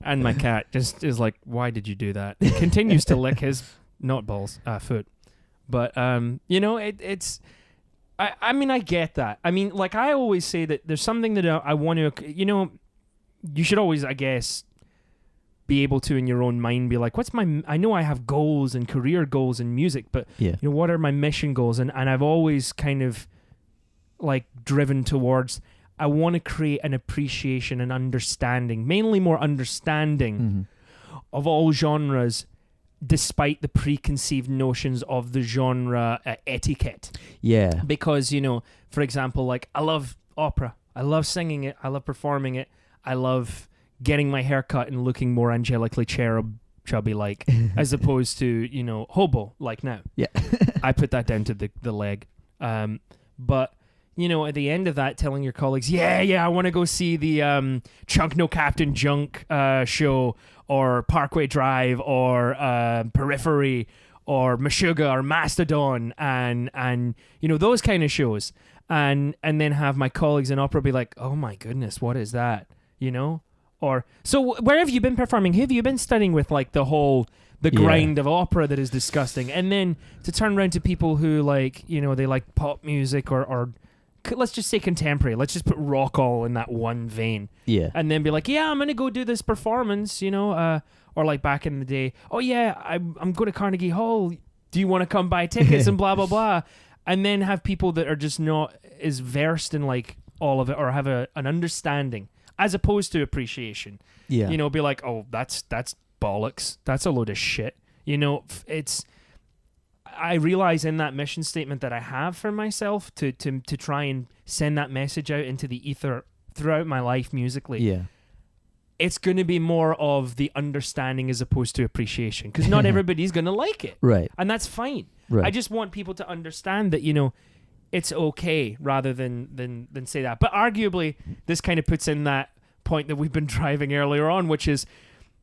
And my cat just is like, why did you do that? He continues to lick his, not balls, foot. But, it's, I mean, I get that. I mean, like I always say that there's something that I want to, you should always, I guess, be able to in your own mind be like, I know I have goals and career goals in music, but Yeah. what are my mission goals? And I've always kind of like driven towards, I want to create an appreciation and understanding, mainly more understanding of all genres, despite the preconceived notions of the genre etiquette. Yeah. Because, for example, like I love opera. I love singing it. I love performing it. I love getting my hair cut and looking more angelically chubby like, as opposed to, hobo like now. Yeah. I put that down to the leg. But, at the end of that, telling your colleagues, I want to go see the Chunk No Captain Junk show, or Parkway Drive, or Periphery, or Meshuggah, or Mastodon, and those kind of shows. And then have my colleagues in opera be like, oh my goodness, what is that? Or, so where have you been performing? Have you been studying with like the grind of opera that is disgusting? And then to turn around to people who like, they like pop music or let's just say contemporary. Let's just put rock all in that one vein. Yeah. And then be like, yeah, I'm going to go do this performance, or like back in the day, oh yeah, I'm going to Carnegie Hall. Do you want to come buy tickets and blah, blah, blah. And then have people that are just not as versed in like all of it, or have an understanding as opposed to appreciation. Yeah. Be like, oh, that's bollocks. That's a load of shit. I realize in that mission statement that I have for myself to try and send that message out into the ether throughout my life musically. Yeah. It's going to be more of the understanding as opposed to appreciation, because not everybody's going to like it. Right. And that's fine. Right. I just want people to understand that, it's okay rather than say that. But arguably, this kind of puts in that point that we've been driving earlier on, which is,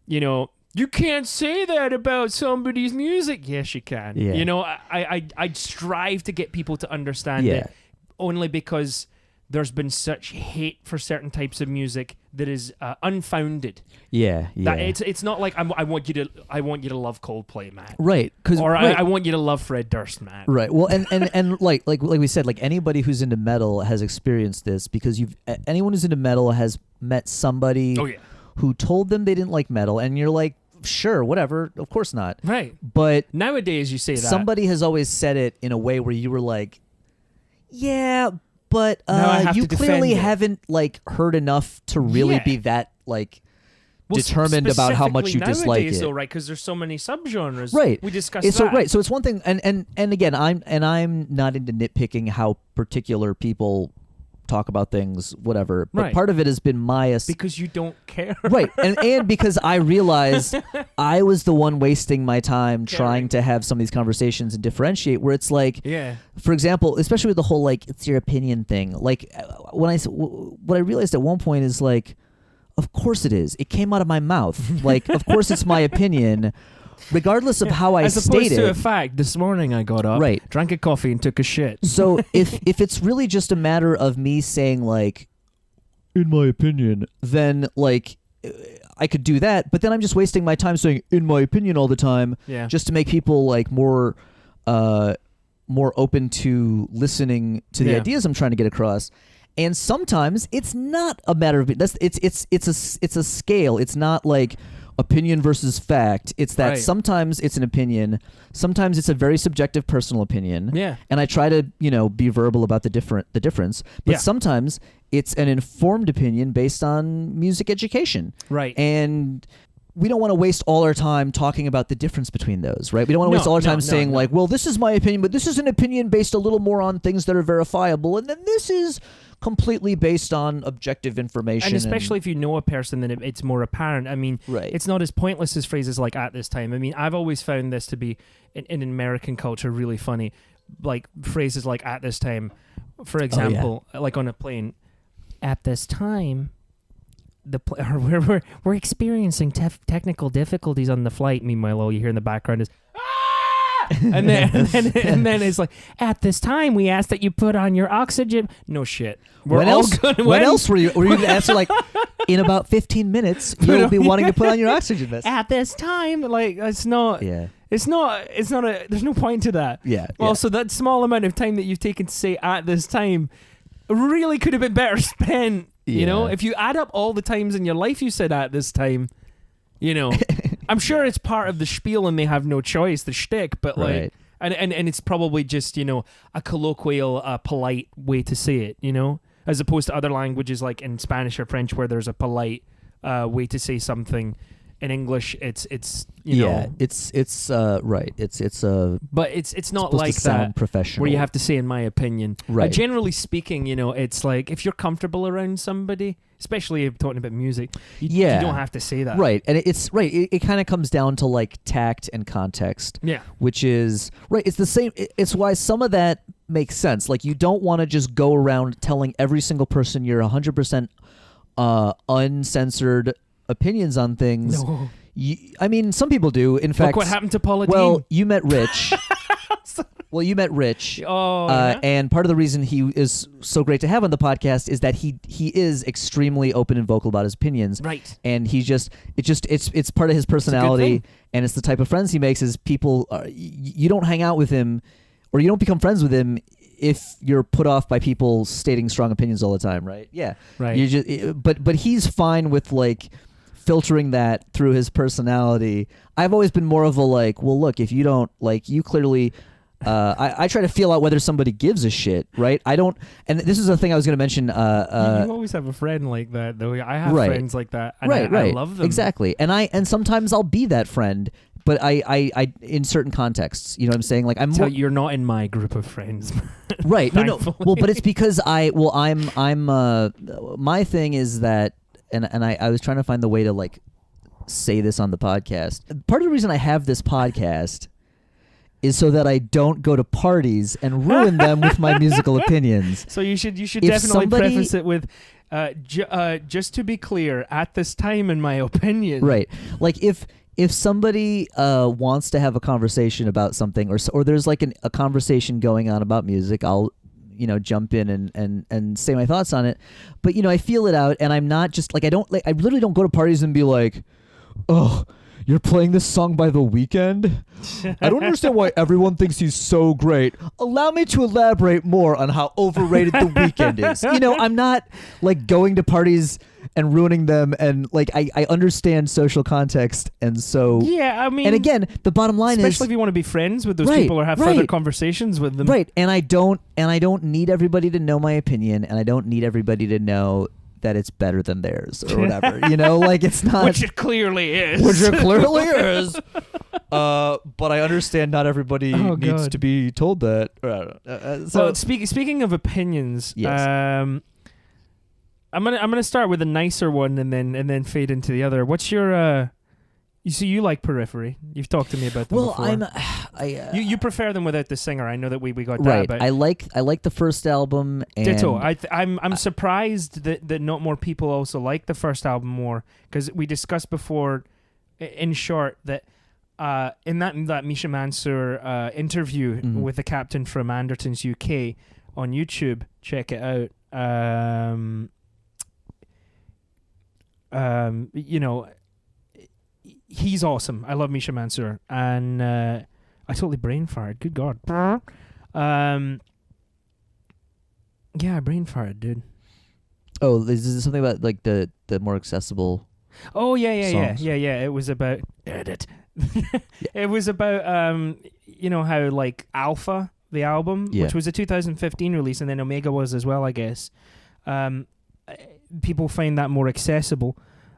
you can't say that about somebody's music. Yes, you can. Yeah. I'd strive to get people to understand it, only because there's been such hate for certain types of music that is unfounded. Yeah. That it's not like I want you to love Coldplay, Matt. Right. I want you to love Fred Durst, Matt. Right. Well, and like we said, like anybody who's into metal has experienced this, because anyone who's into metal has met somebody who told them they didn't like metal, and you're like, sure, whatever, of course not. Right. But nowadays you say that somebody has always said it in a way where you were like, yeah, but you clearly haven't like heard enough to really be that like determined about how much you dislike it. Though, right? Because there's so many subgenres. Right. We discussed that. Right. So it's one thing, and again, I'm not into nitpicking how particular people talk about things, whatever. But part of it has been my because you don't care. Right. And because I realized I was the one wasting my time trying to have some of these conversations and differentiate, where it's like, for example, especially with the whole like it's your opinion thing. Like what I realized at one point is like, of course it is. It came out of my mouth. Like, of course it's my opinion. Regardless of how I As state opposed it. to a fact, this morning I got up, drank a coffee, and took a shit. So if it's really just a matter of me saying like, in my opinion, then like I could do that. But then I'm just wasting my time saying in my opinion all the time, just to make people like more open to listening to the ideas I'm trying to get across. And sometimes it's not a matter of it's a scale. It's not like opinion versus fact. It's that sometimes it's an opinion, sometimes it's a very subjective personal opinion. Yeah. And I try to, be verbal about the difference. But sometimes it's an informed opinion based on music education. Right. And we don't want to waste all our time talking about the difference between those, right? We don't want to waste all our time saying like, well, this is my opinion, but this is an opinion based a little more on things that are verifiable, and then this is completely based on objective information. And especially if you know a person, then it's more apparent. I mean, it's not as pointless as phrases like at this time. I mean, I've always found this to be, in American culture, really funny. Like phrases like at this time, for example, like on a plane, at this time, we're experiencing technical difficulties on the flight. Meanwhile, all you hear in the background is and then it's like, at this time we ask that you put on your oxygen. No shit. When else were you going to answer like, in about 15 minutes you'll be wanting to put on your oxygen vest? At this time, like it's not. It's not there's no point to that. So that small amount of time that you've taken to say at this time really could have been better spent. You know, if you add up all the times in your life you said at this time, I'm sure it's part of the spiel and they have no choice, the shtick, but like, and it's probably just, a colloquial, polite way to say it, as opposed to other languages like in Spanish or French where there's a polite way to say something. In English, it's right. But it's not like that professional, where you have to say, in my opinion. Right. Generally speaking, it's like if you're comfortable around somebody, especially if talking about music, you don't have to say that. Right. And it's right. It kind of comes down to like tact and context. Yeah. Which is right. It's the same. It's why some of that makes sense. Like you don't want to just go around telling every single person you're 100% uncensored opinions on things. No. I mean, some people do. In fact, look what happened to Paula well, Dean. you met Rich. And part of the reason he is so great to have on the podcast is that he is extremely open and vocal about his opinions. Right. And it's part of his personality, and it's the type of friends he makes. Is people you don't hang out with him, or you don't become friends with him if you're put off by people stating strong opinions all the time, right? Yeah. Right. You just but he's fine with like filtering that through his personality. I've always been more of a like, well, look, if you don't like, you clearly. I try to feel out whether somebody gives a shit, right? I don't, and this is the thing I was going to mention. You always have a friend like that, though. I have friends like that, and I love them. Exactly, and sometimes I'll be that friend, but I in certain contexts, you know what I'm saying? Like you're not in my group of friends, right? No. Well, but it's because I'm my thing is that, and I was trying to find the way to like say this on the podcast. Part of the reason I have this podcast is so that I don't go to parties and ruin them with my musical opinions. So you should If definitely somebody- preface it with, just to be clear, at this time, in my opinion. Right. Like if somebody wants to have a conversation about something, or there's like a conversation going on about music, I'll jump in and say my thoughts on it. But I feel it out, and I'm not just like I literally don't go to parties and be like, oh, you're playing this song by The Weeknd? I don't understand why everyone thinks he's so great. Allow me to elaborate more on how overrated The Weeknd is. I'm not like going to parties and ruining them, and like I understand social context, and so Yeah, I mean, and again, the bottom line especially is, if you want to be friends with those Right, people or have right. further conversations with them. right, and I don't need everybody to know my opinion, and I don't need everybody to know that it's better than theirs or whatever. Like it's not, Which it clearly is. which it clearly is. But I understand not everybody Oh, needs God. to be told that. So speaking of opinions, Yes. I'm gonna start with a nicer one and then fade into the other. What's your you like Periphery? You've talked to me about them well, before. You prefer them without the singer. I know that we got that. right. But I like the first album. And ditto. I'm surprised that not more people also like the first album more, because we discussed before, in short, that in that Misha Mansour interview Mhm. with the captain from Anderton's UK on YouTube, check it out. He's awesome. I love Misha Mansour, and I totally brain fired. Good God. Yeah, I brain fired, dude. Oh, is this something about like the more accessible? Oh yeah. Songs. It was about edit. It was about how like Alpha, the album, Yeah. which was a 2015 release, and then Omega was as well, I guess. People find that more accessible,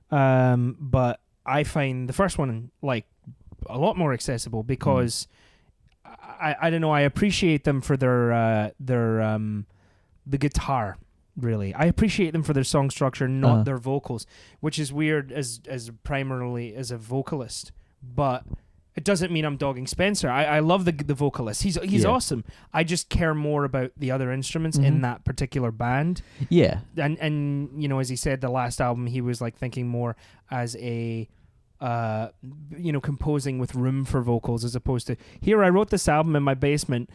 but I find the first one like a lot more accessible because I don't know, I appreciate them for their the guitar. Really, I appreciate them for their song structure, not their vocals, which is weird as primarily as a vocalist. But it doesn't mean I'm dogging Spencer. I love the vocalist. He's Yeah. awesome. I just care more about the other instruments in that particular band. Yeah. And as he said, the last album he was like thinking more as a composing with room for vocals, as opposed to, here I wrote this album in my basement.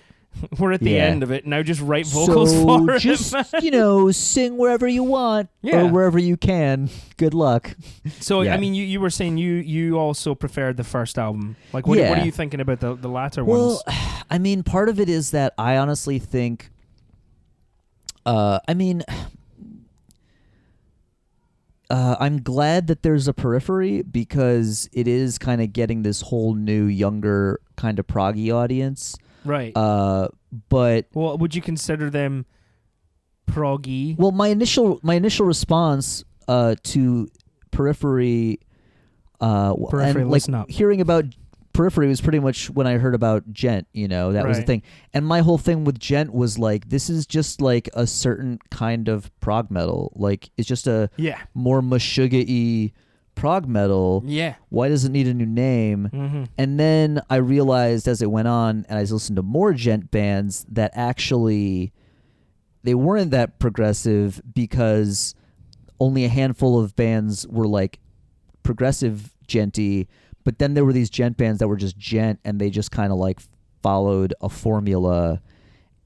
We're at the Yeah. end of it. Now just write vocals so for just him. sing wherever you want Yeah. or wherever you can. Good luck. So Yeah. I mean, you were saying you also preferred the first album. Like, what Yeah. are you thinking about the latter Well, ones? I mean, part of it is that I honestly think. I'm glad that there's a Periphery, because it is kind of getting this whole new, younger kind of proggy audience. Right. But Well, would you consider them proggy? well, my initial response to Periphery, Periphery, and listen up. hearing about Periphery was pretty much when I heard about Djent. That was the Right. thing. And my whole thing with Djent was like, this is just like a certain kind of prog metal. Like, it's just a Yeah. more Meshuggah-y prog metal. Yeah. Why does it need a new name? Mm-hmm. And then I realized as it went on, and I listened to more Djent bands, that actually they weren't that progressive, because only a handful of bands were like progressive Djenty. But then there were these Djent bands that were just Djent, and they just kind of like followed a formula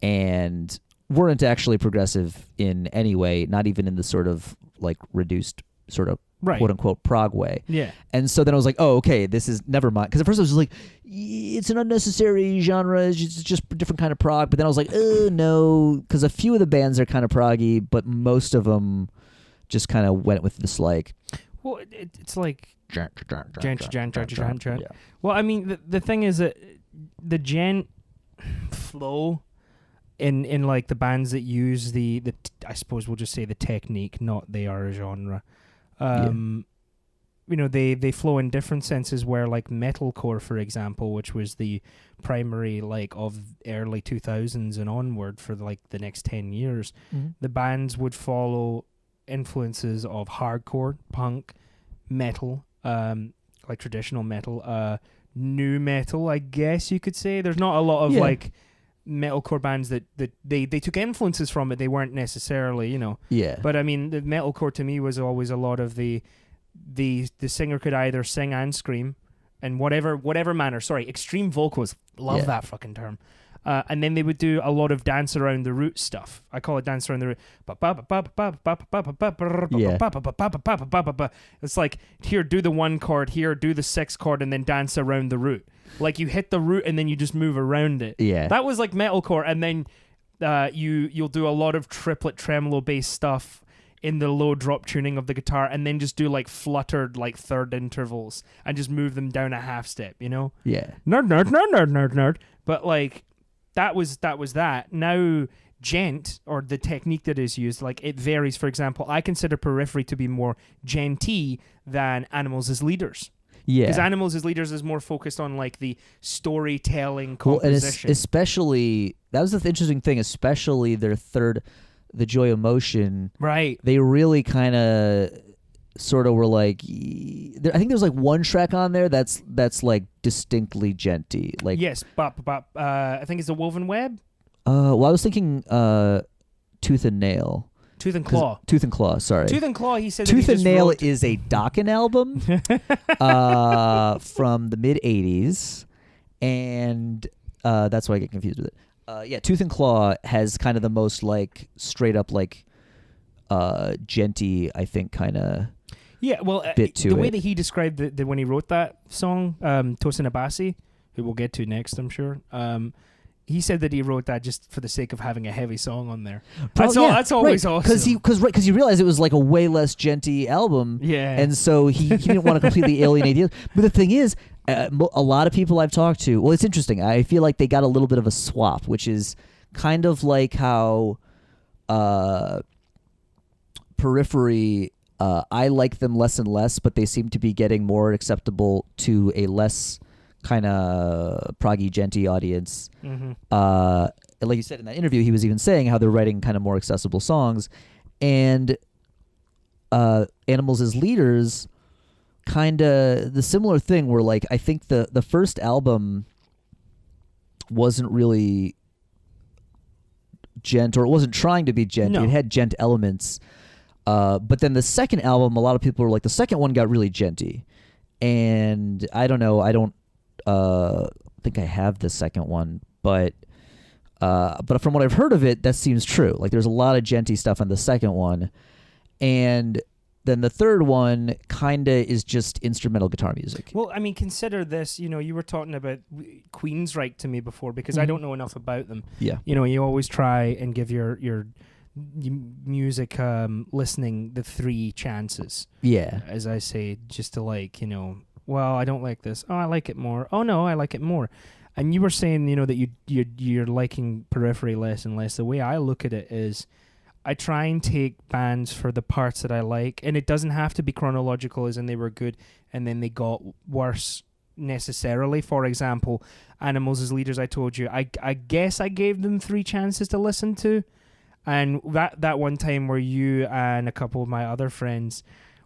and weren't actually progressive in any way, not even in the sort of like reduced sort of Right. quote unquote prog way. Yeah. And so then I was like, oh, okay, this is never mind. Because at first I was just like, it's an unnecessary genre, it's just a different kind of prog. But then I was like, oh, no, because a few of the bands are kind of proggy, but most of them just kind of went with this like. Well, it's like Djent. Yeah. Well, I mean, the thing is that the Djent flow in like the bands that use the I suppose we'll just say the technique, not they are a genre. They flow in different senses, where like metalcore, for example, which was the primary like of early 2000s and onward for like the next 10 years, the bands would follow influences of hardcore, punk, metal, like traditional metal, new metal, I guess you could say. There's not a lot of like metalcore bands that they took influences from it. They weren't necessarily, But I mean, the metalcore to me was always a lot of the singer could either sing and scream, and whatever manner. Sorry, extreme vocals. Love that fucking term. And then they would do a lot of dance around the root stuff. I call it dance around the root. It's like, here, do the 1 chord, here, do the 6 chord, and then dance around the root. Like you hit the root and then you just move around it. Yeah. That was like metalcore. And then you'll do a lot of triplet tremolo bass stuff in the low drop tuning of the guitar, and then just do like fluttered like third intervals and just move them down a half step, Yeah. Nerd. But like, that was that. Now, djent, or the technique that is used, like it varies. For example, I consider Periphery to be more djenty than Animals as Leaders. Yeah. Because Animals as Leaders is more focused on like the storytelling composition. Well, and especially, that was the interesting thing, especially their third, The Joy of Motion. Right. They really kind of sort of were like, I think there's like one track on there that's like distinctly djenty. Like, yes, I think it's a Woven Web. Well, I was thinking Tooth and Nail. Tooth and Claw. Tooth and Claw, sorry. Tooth and Claw, he said Tooth that and Nail is a Dokken album from the mid-'80s, and that's why I get confused with it. Tooth and Claw has kind of the most like straight up like djenty, I think, kind of bit to the it. way that he described the when he wrote that song, Tosin Abasi, who we'll get to next, I'm sure. He said that he wrote that just for the sake of having a heavy song on there. That's always awesome. Because he realized it was like a way less djenty album. Yeah. And so he didn't want to completely alienate the other. But the thing is, a lot of people I've talked to, well, it's interesting. I feel like they got a little bit of a swap, which is kind of like how Periphery, I like them less and less, but they seem to be getting more acceptable to a less kind of proggy djenty audience. Mm-hmm. Like you said in that interview, he was even saying how they're writing kind of more accessible songs, and Animals as Leaders, kind of the similar thing where like I think the first album wasn't really djent, or it wasn't trying to be djent. No. It had djent elements, but then the second album, a lot of people were like, the second one got really djenty, and I don't know, I don't think I have the second one, but from what I've heard of it, that seems true. Like there's a lot of djenty stuff on the second one, and then the third one kind of is just instrumental guitar music. Well, I mean, consider this. You were talking about Queensryche to me before, because I don't know enough about them. Yeah. You always try and give your music listening the 3 chances. Yeah. As I say, just to like, well, I don't like this. Oh, I like it more. Oh no, I like it more. And you were saying, that you're liking Periphery less and less. The way I look at it is, I try and take bands for the parts that I like, and it doesn't have to be chronological, as in they were good and then they got worse necessarily. For example, Animals as Leaders, I told you, I guess I gave them 3 chances to listen to, and that one time where you and a couple of my other friends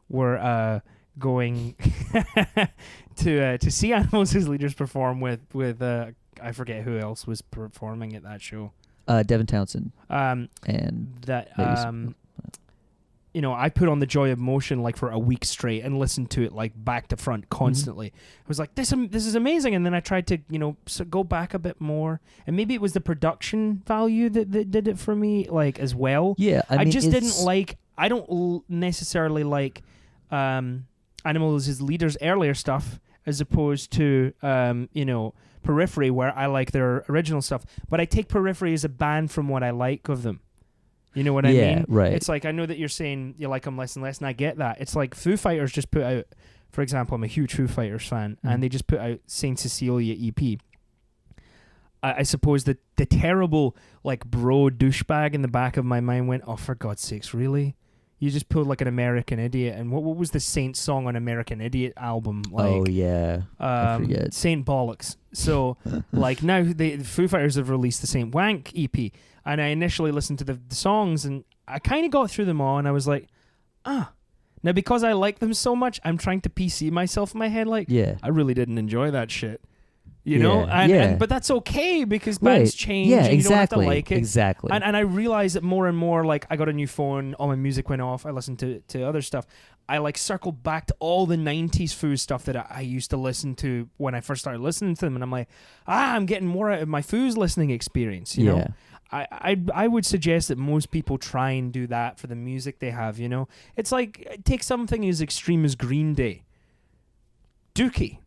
were going to see Animals as Leaders perform with I forget who else was performing at that show. Devin Townsend. And that I put on The Joy of Motion like for a week straight and listened to it like back to front constantly. I was like, this is amazing, and then I tried to go back a bit more, and maybe it was the production value that did it for me, like, as well. Yeah, I mean, just didn't like. I don't necessarily like Animals as Leaders' earlier stuff as opposed to Periphery, where I like their original stuff, but I take Periphery as a band from what I like of them. You know what I mean? Yeah, right. It's like, I know that you're saying you like them less and less, and I get that. It's like Foo Fighters just put out, for example, I'm a huge Foo Fighters fan, and they just put out Saint Cecilia EP. I suppose the terrible, like, bro douchebag in the back of my mind went, oh, for God's sakes, really? You just pulled like an American Idiot, and what was the Saint song on American Idiot album? Like, oh yeah, I forget. Saint Bollocks. So like now the Foo Fighters have released the Saint Wank EP, and I initially listened to the songs, and I kind of got through them all, and I was like, Now, because I like them so much, I'm trying to PC myself in my head like, Yeah. I really didn't enjoy that shit. You Yeah, know? yeah. But that's okay because bands Right. change Yeah, and you don't have to exactly. like it. Exactly. And I realize that more and more, like, I got a new phone, all my music went off, I listened to other stuff. I, like, circled back to all the 90s Foo stuff that I used to listen to when I first started listening to them, and I'm like, I'm getting more out of my Foo's listening experience, you know? I would suggest that most people try and do that for the music they have, you know? It's like, take something as extreme as Green Day. Dookie.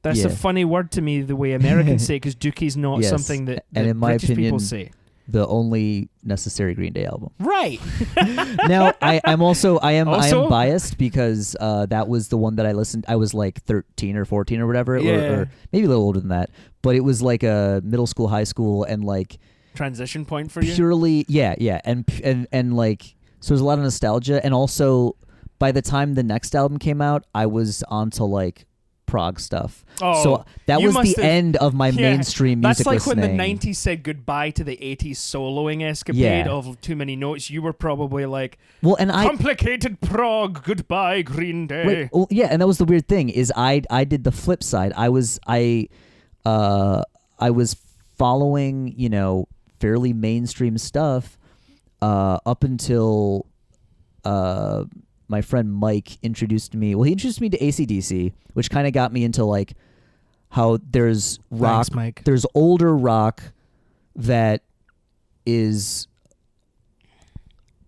That's a funny word to me, the way Americans say it, because Dookie's not Yes. something that And in my British opinion, people say. The only necessary Green Day album. Right. Now, I am Also? biased because that was the one that I listened. I was like 13 or 14 or whatever, Yeah. or maybe a little older than that. But it was like a middle school, high school, and like Transition point for you? purely, yeah, and like so there's a lot of nostalgia, and also by the time the next album came out, I was onto like prog stuff. Oh, so that you was must the have- end of my mainstream music That's like listening. when the 90s said goodbye to the 80s soloing escapade Yeah. of too many notes. You were probably like, Well, and complicated prog, goodbye Green Day. Right, well, yeah, and that was the weird thing is I did the flip side. I was following, you know, fairly mainstream stuff up until my friend Mike introduced me. Well, he introduced me to AC/DC, which kind of got me into like how there's rock, Thanks, Mike. there's older rock that is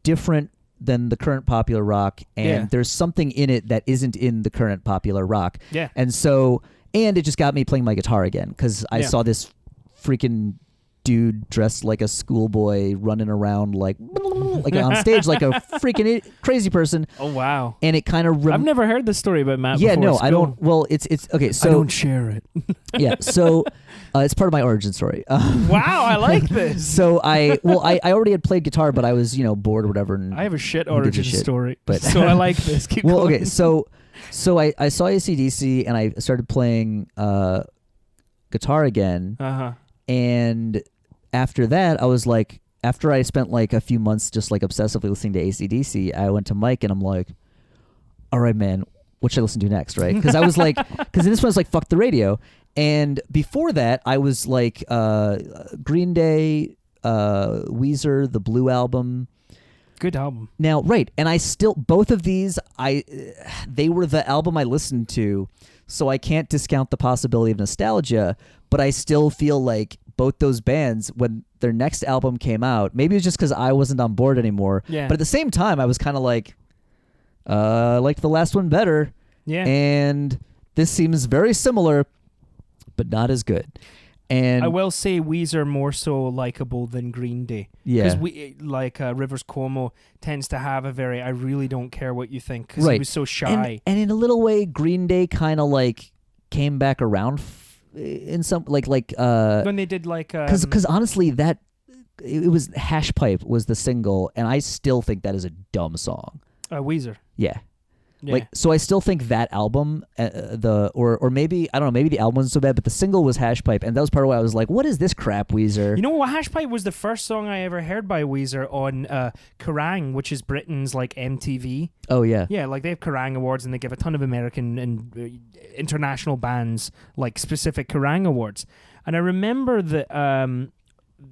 different than the current popular rock, and Yeah. there's something in it that isn't in the current popular rock. Yeah. And so, and it just got me playing my guitar again because I Yeah. saw this freaking dude dressed like a schoolboy running around like on stage like a freaking crazy person, Oh, wow. and it kind of I've never heard this story about Matt yeah, before. no, It's I cool. don't. Well, it's okay. So I don't share it. yeah, so it's part of my origin story. Wow, I like this. So I already had played guitar, but I was bored or whatever. And I have a shit Who gives a origin shit? story, But- so I like this. Keep well, going. okay, so I saw AC/DC and I started playing guitar again, Uh-huh. and after that I was like, after I spent like a few months just like obsessively listening to AC/DC, I went to Mike and I'm like, all right, man, what should I listen to next, right? Because I was like, because this one was like fuck the radio, and before that I was like Green Day, Weezer, the Blue Album. Good album. Now, right, and I still, both of these, they were the album I listened to, so I can't discount the possibility of nostalgia, but I still feel like both those bands, when their next album came out, maybe it was just because I wasn't on board anymore, Yeah. but at the same time, I was kind of like, I liked the last one better, Yeah. and this seems very similar, but not as good. And I will say Weezer more so likable than Green Day. Yeah. Because we like Rivers Cuomo tends to have a very I really don't care what you think because Right. he was so shy. And in a little way, Green Day kind of like came back around in some like when they did like because honestly that it was Hash Pipe was the single, and I still think that is a dumb song. Weezer. Yeah. Yeah. Like, so I still think that album, or maybe I don't know, maybe the album wasn't so bad, but the single was Hash Pipe, and that was part of why I was like, "What is this crap, Weezer?" You know what? Hash Pipe was the first song I ever heard by Weezer on Kerrang, which is Britain's like MTV. Oh yeah, Yeah, like they have Kerrang awards, and they give a ton of American and international bands like specific Kerrang awards. And I remember that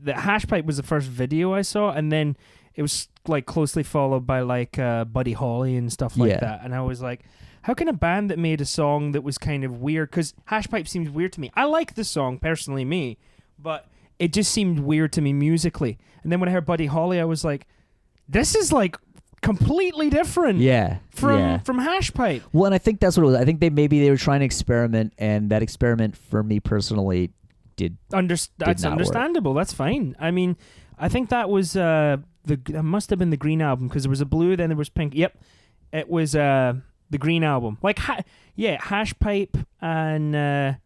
that Hash Pipe was the first video I saw, and then it was like closely followed by like Buddy Holly and stuff like Yeah. that. And I was like, how can a band that made a song that was kind of weird? Because Hash Pipe seems weird to me. I like the song personally, me, but it just seemed weird to me musically. And then when I heard Buddy Holly, I was like, this is like completely different. yeah, From Hash Pipe. Well, and I think that's what it was. I think they were trying to experiment, and that experiment for me personally did. That's not work. understandable. That's fine. I mean, I think that was that must have been the Green album because there was a blue, then there was pink. Yep, it was the Green album. Like Hash Pipe and.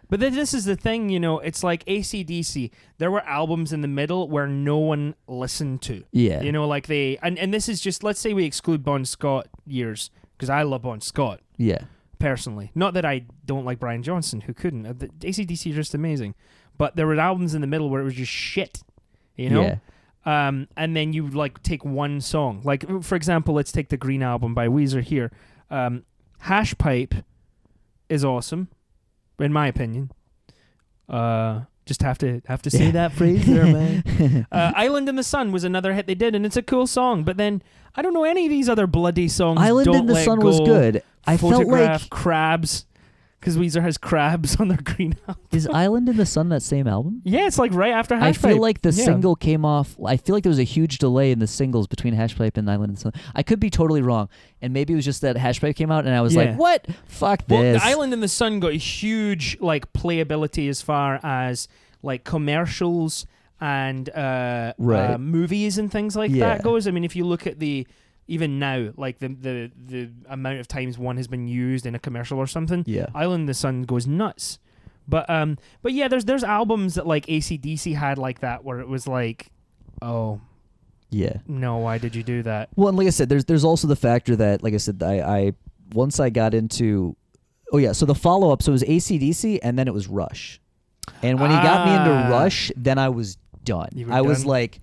But then this is the thing, you know, it's like AC/DC. There were albums in the middle where no one listened to. Yeah. You know, like and this is just, let's say we exclude Bon Scott years, because I love Bon Scott, Yeah. personally. Not that I don't like Brian Johnson, who couldn't. AC/DC are just amazing. But there were albums in the middle where it was just shit, you know? Yeah. and then you like take one song. Like for example, let's take the Green Album by Weezer here. Hash Pipe is awesome, in my opinion. Just have to say that phrase there, man. Island in the Sun was another hit they did, and it's a cool song. But then I don't know any of these other bloody songs. Island Don't in the Let Sun Go, was good. I felt Photograph, like Crabs, because Weezer has crabs on their Green Album. is Island in the Sun that same album? Yeah, it's like right after Hash Pipe. I feel like the Yeah. single came off. I feel like there was a huge delay in the singles between Hash Pipe and Island in the Sun. I could be totally wrong, and maybe it was just that Hash Pipe came out, and I was Yeah. like, "What? Fuck Well, this!" the Island in the Sun got a huge like playability as far as like commercials and Right. movies and things like Yeah. that goes. I mean, if you look at even now, like the amount of times one has been used in a commercial or something, Yeah. Island in the Sun goes nuts. But yeah, there's albums that like AC/DC had like that where it was like, oh Yeah. no, why did you do that? Well, and like I said, there's also the factor that, like I said, I once I got into, so the follow up, so it was AC/DC and then it was Rush, and when he got me into Rush, then I was done. You were I was done? like,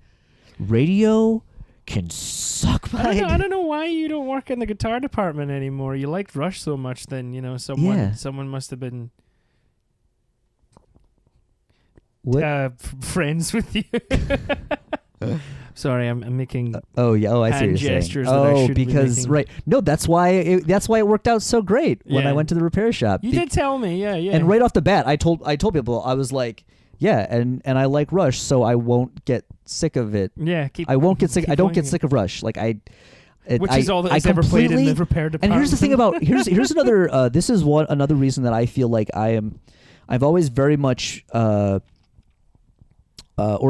radio can suck my. I don't know why you don't work in the guitar department anymore. You liked Rush so much, then someone must have been What? friends with you. Sorry, I'm making. I see what you're saying. gestures that I shouldn't be because making. right, no, that's why it worked out so great when Yeah. I went to the repair shop. You did tell me, yeah. And right off the bat, I told people, I was like, yeah, and I like Rush, so I won't get sick of it. Yeah, I won't get sick. keep I don't get going. sick of Rush. Like Which is all that he's ever played in the repair department. And here's the thing about here's another. This is another reason that I feel like I've always very much, or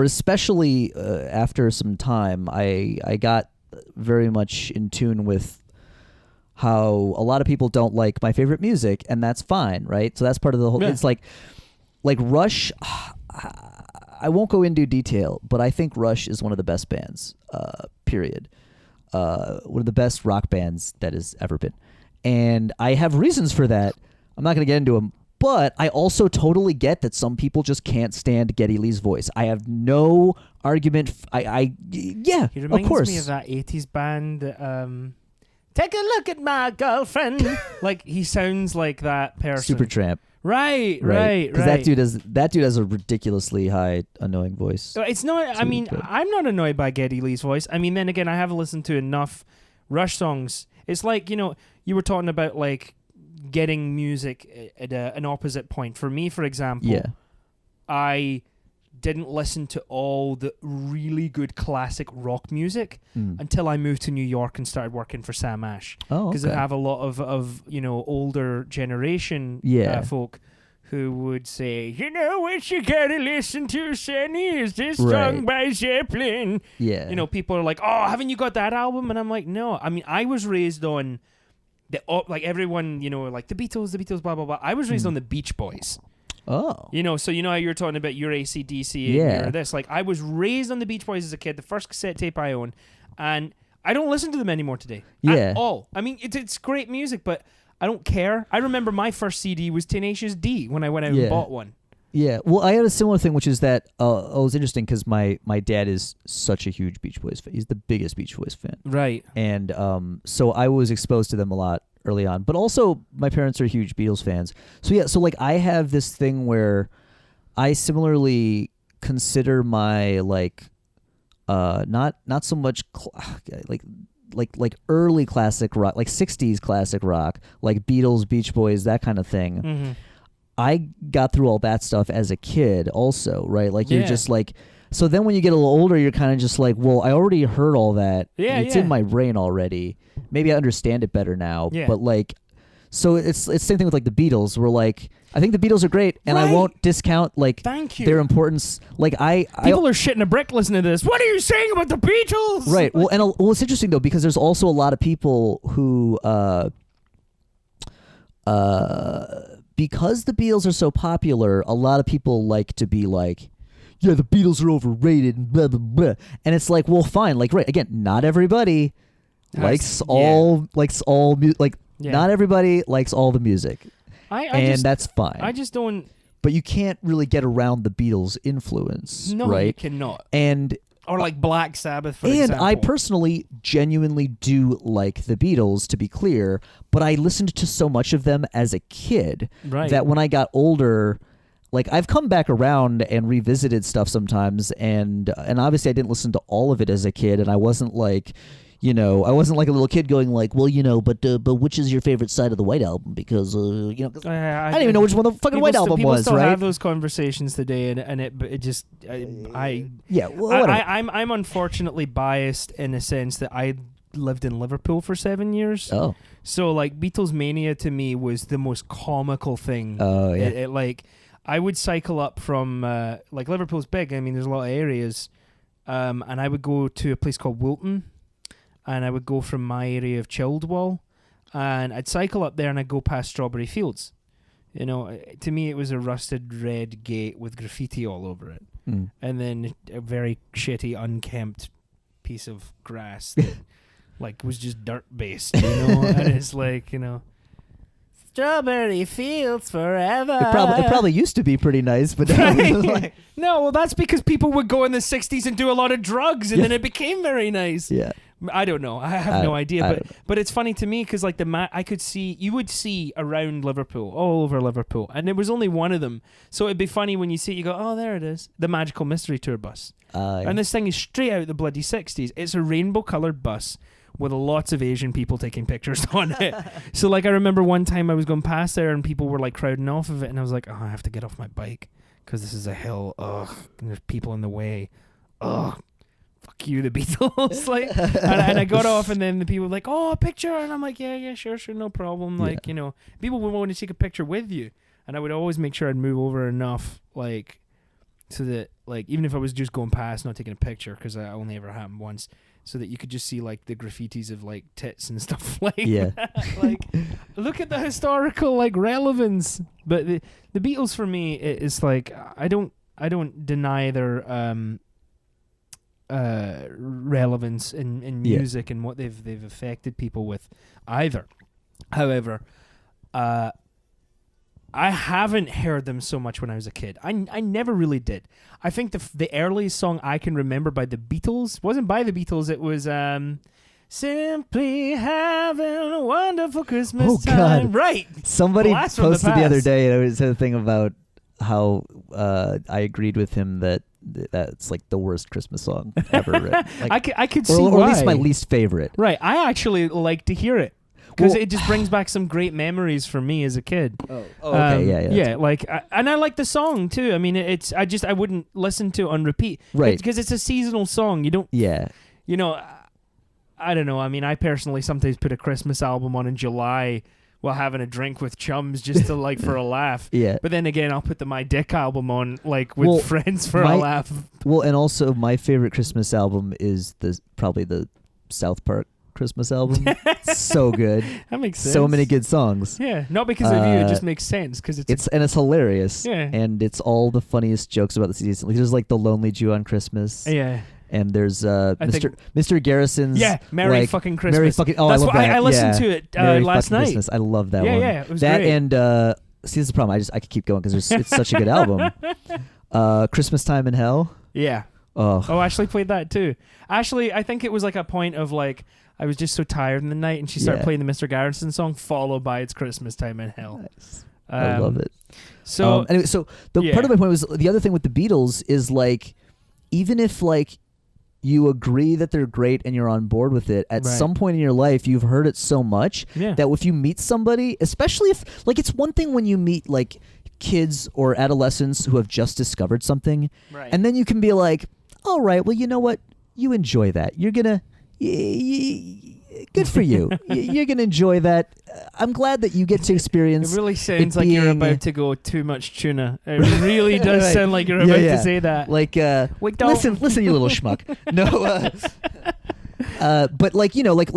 especially after some time, I got very much in tune with how a lot of people don't like my favorite music, and that's fine, right? So that's part of the whole. Yeah. It's like Rush. I won't go into detail, but I think Rush is one of the best bands. Period. One of the best rock bands that has ever been, and I have reasons for that. I'm not going to get into them, but I also totally get that some people just can't stand Geddy Lee's voice. I have no argument. Yeah, He reminds of course. me of that 80s band. Take a look at my girlfriend. Like he sounds like that person. Supertramp. Right. Because that dude has a ridiculously high, annoying voice. It's not. I mean, but- I'm not annoyed by Geddy Lee's voice. I mean, then again, I haven't listened to enough Rush songs. It's like you were talking about like getting music at an opposite point. For me, for example, Yeah. I didn't listen to all the really good classic rock music until I moved to New York and started working for Sam Ash. Oh, Because okay. I have a lot of older generation Yeah. folk who would say, what you gotta listen to, Sonny, is this Right. song by Zeppelin. Yeah. People are like, oh, haven't you got that album? And I'm like, no. I mean, I was raised on like everyone, like the Beatles, blah, blah, blah. I was raised on the Beach Boys. Oh. So how you're talking about your AC/DC and Yeah. your this. Like, I was raised on the Beach Boys as a kid, the first cassette tape I own, and I don't listen to them anymore today. Yeah. At all. I mean, it's great music, but I don't care. I remember my first CD was Tenacious D when I went out and Yeah. bought one. Yeah. Well, I had a similar thing, which is that it was interesting because my dad is such a huge Beach Boys fan. He's the biggest Beach Boys fan. Right. And so I was exposed to them a lot early on. But also, my parents are huge Beatles fans. So yeah, so like I have this thing where I similarly consider my like not so much like early classic rock, like 60s classic rock, like Beatles, Beach Boys, that kind of thing. Mm-hmm. I got through all that stuff as a kid also, right? Like you're Yeah. just like, so then when you get a little older, you're kind of just like, well, I already heard all that. Yeah, it's yeah. in my brain already. Maybe I understand it better now. Yeah. But like, so it's the same thing with like the Beatles. We're like, I think the Beatles are great, and I Right. won't discount like Thank you. their importance. Like People are shitting a brick listening to this. What are you saying about the Beatles? Right. Well, and it's interesting though because there's also a lot of people who because the Beatles are so popular, a lot of people like to be like, yeah, the Beatles are overrated and blah blah blah. And it's like, well, fine. Like, right, again, not everybody likes all Yeah. not everybody likes all the music. And that's fine. I just don't. But you can't really get around the Beatles' influence, No, right? you cannot. And Or like Black Sabbath, for and example. I personally genuinely do like the Beatles, to be clear, but I listened to so much of them as a kid Right. that when I got older, like I've come back around and revisited stuff sometimes, and obviously I didn't listen to all of it as a kid, and I wasn't like, I wasn't like a little kid going like, well, but which is your favorite side of the White Album? Because 'cause I didn't even know which one the fucking White Album people was, still right? have those conversations today, and it just Yeah, well, whatever. I'm unfortunately biased in the sense that I lived in Liverpool for 7 years. Oh, So like Beatles mania to me was the most comical thing. oh yeah. It like I would cycle up from like Liverpool's big. I mean, there's a lot of areas, and I would go to a place called Wilton, and I would go from my area of Childwall, and I'd cycle up there and I'd go past Strawberry Fields. To me it was a rusted red gate with graffiti all over it, and then a very shitty unkempt piece of grass that like was just dirt based, and it's like, Strawberry Fields forever. It probably used to be pretty nice, but now it's like, No, well, that's because people would go in the 60s and do a lot of drugs, and then it became very nice. yeah. I don't know. I have no idea. I But don't know. but it's funny to me because like you would see around Liverpool, all over Liverpool, and there was only one of them. So it'd be funny when you see it, you go, oh, there it is, the Magical Mystery Tour bus. And this thing is straight out of the bloody 60s. It's a rainbow-coloured bus with lots of Asian people taking pictures on it. So like I remember one time I was going past there and people were like crowding off of it, and I was like, oh, I have to get off my bike because this is a hill. Ugh, and there's people in the way. Ugh. Fuck you, the Beatles. Like, and I got off, and then the people were like, oh, a picture, and I'm like, yeah, sure, no problem. Like, people would want to take a picture with you, and I would always make sure I'd move over enough, like, so that, like, even if I was just going past, not taking a picture, because I only ever happened once, so that you could just see, like, the graffitis of, like, tits and stuff like that. Like, look at the historical, like, relevance. But the Beatles for me is like, I don't deny their relevance in music and what they've affected people with either. However, I haven't heard them so much when I was a kid. I never really did. I think the earliest song I can remember by the Beatles wasn't by the Beatles. It was Simply Having a Wonderful Christmas Time. God. Right. Somebody Blast from the posted the other past. day, and it was a thing about how I agreed with him that's like the worst Christmas song ever written. Like, I could see or why. at least my least favorite. Right. I actually like to hear it because Well- it just brings back some great memories for me as a kid. Okay, yeah. Like, and I like the song too. I mean, I wouldn't listen to it on repeat, Right. Because it's a seasonal song. You don't, Yeah. I don't know. I mean, I personally sometimes put a Christmas album on in July while having a drink with chums just to like for a laugh. Yeah. But then again, I'll put the My Dick album on like with friends for a laugh. Well, and also my favorite Christmas album is probably the South Park Christmas album. So good. That makes sense. So many good songs. Yeah, not because of you. It just makes sense because it's It's hilarious. Yeah. And it's all the funniest jokes about the season. Like, there's like the Lonely Jew on Christmas. yeah. And there's think- Mr. Garrison's Merry like, fucking Christmas. Merry fucking That's I love why that. I listened Yeah. to it Merry last fucking night. Christmas. I love that one. Yeah, it was that great. and see, this is the problem. I could keep going because it's such a good album. Christmas Time in Hell. Yeah. Oh, Ashley played that too. Ashley, I think it was like a point of like I was just so tired in the night, and she started playing the Mr. Garrison song, followed by It's Christmas Time in Hell. Nice. I love it. So anyway, so the part of my point was the other thing with the Beatles is like, even if like you agree that they're great and you're on board with it, at some point in your life you've heard it so much that if you meet somebody, especially if like, it's one thing when you meet like kids or adolescents who have just discovered something, and then you can be like, all right, well, you know what, you enjoy that, you're gonna good for you. You're gonna enjoy that. I'm glad that you get to experience. It really sounds like you're about to go too much tuna. It really does sound like you're about to say that. Like, Wait, don't. listen, you little schmuck. No, but like, you know, like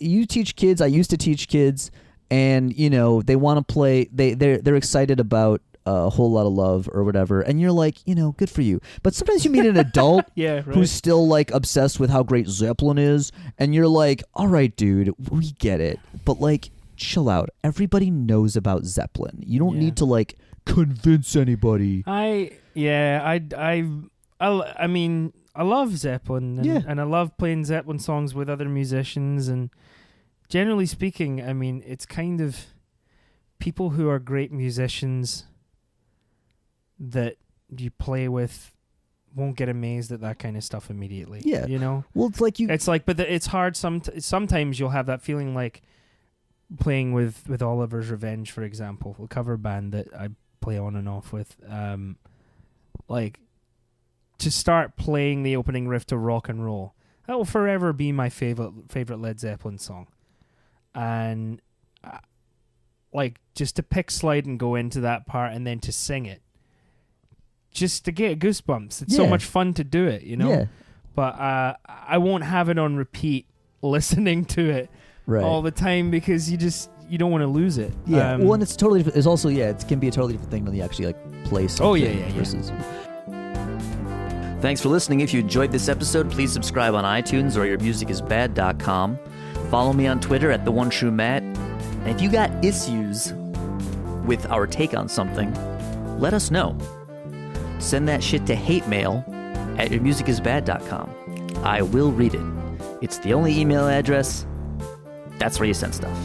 you teach kids. I used to teach kids, and you know, they want to play. They're excited about a Whole Lot of Love or whatever, and you're like, you know, good for you. But sometimes you meet an adult who's still like obsessed with how great Zeppelin is, and you're like, all right, dude, we get it, but like, chill out. Everybody knows about Zeppelin. You don't need to like convince anybody. I I mean, I love Zeppelin, and I love playing Zeppelin songs with other musicians, and generally speaking, I mean, it's kind of people who are great musicians that you play with won't get amazed at that kind of stuff immediately. Yeah. You know? Well, it's like but it's hard. Sometimes you'll have that feeling like playing with Oliver's Revenge, for example, a cover band that I play on and off with. Like, to start playing the opening riff to Rock and Roll, that will forever be my favorite Led Zeppelin song. And like, just to pick slide and go into that part and then to sing it, just to get goosebumps. It's so much fun to do it, you know? Yeah. But I won't have it on repeat listening to it all the time, because you don't want to lose it. Yeah. Well, and it's also it can be a totally different thing when you actually like play something. Versus. Thanks for listening. If you enjoyed this episode, please subscribe on iTunes or yourmusicisbad.com. Follow me on Twitter at @TheOneTrueMatt. And if you got issues with our take on something, let us know. Send that shit to hatemail@yourmusicisbad.com. I will read it. It's the only email address. That's where you send stuff.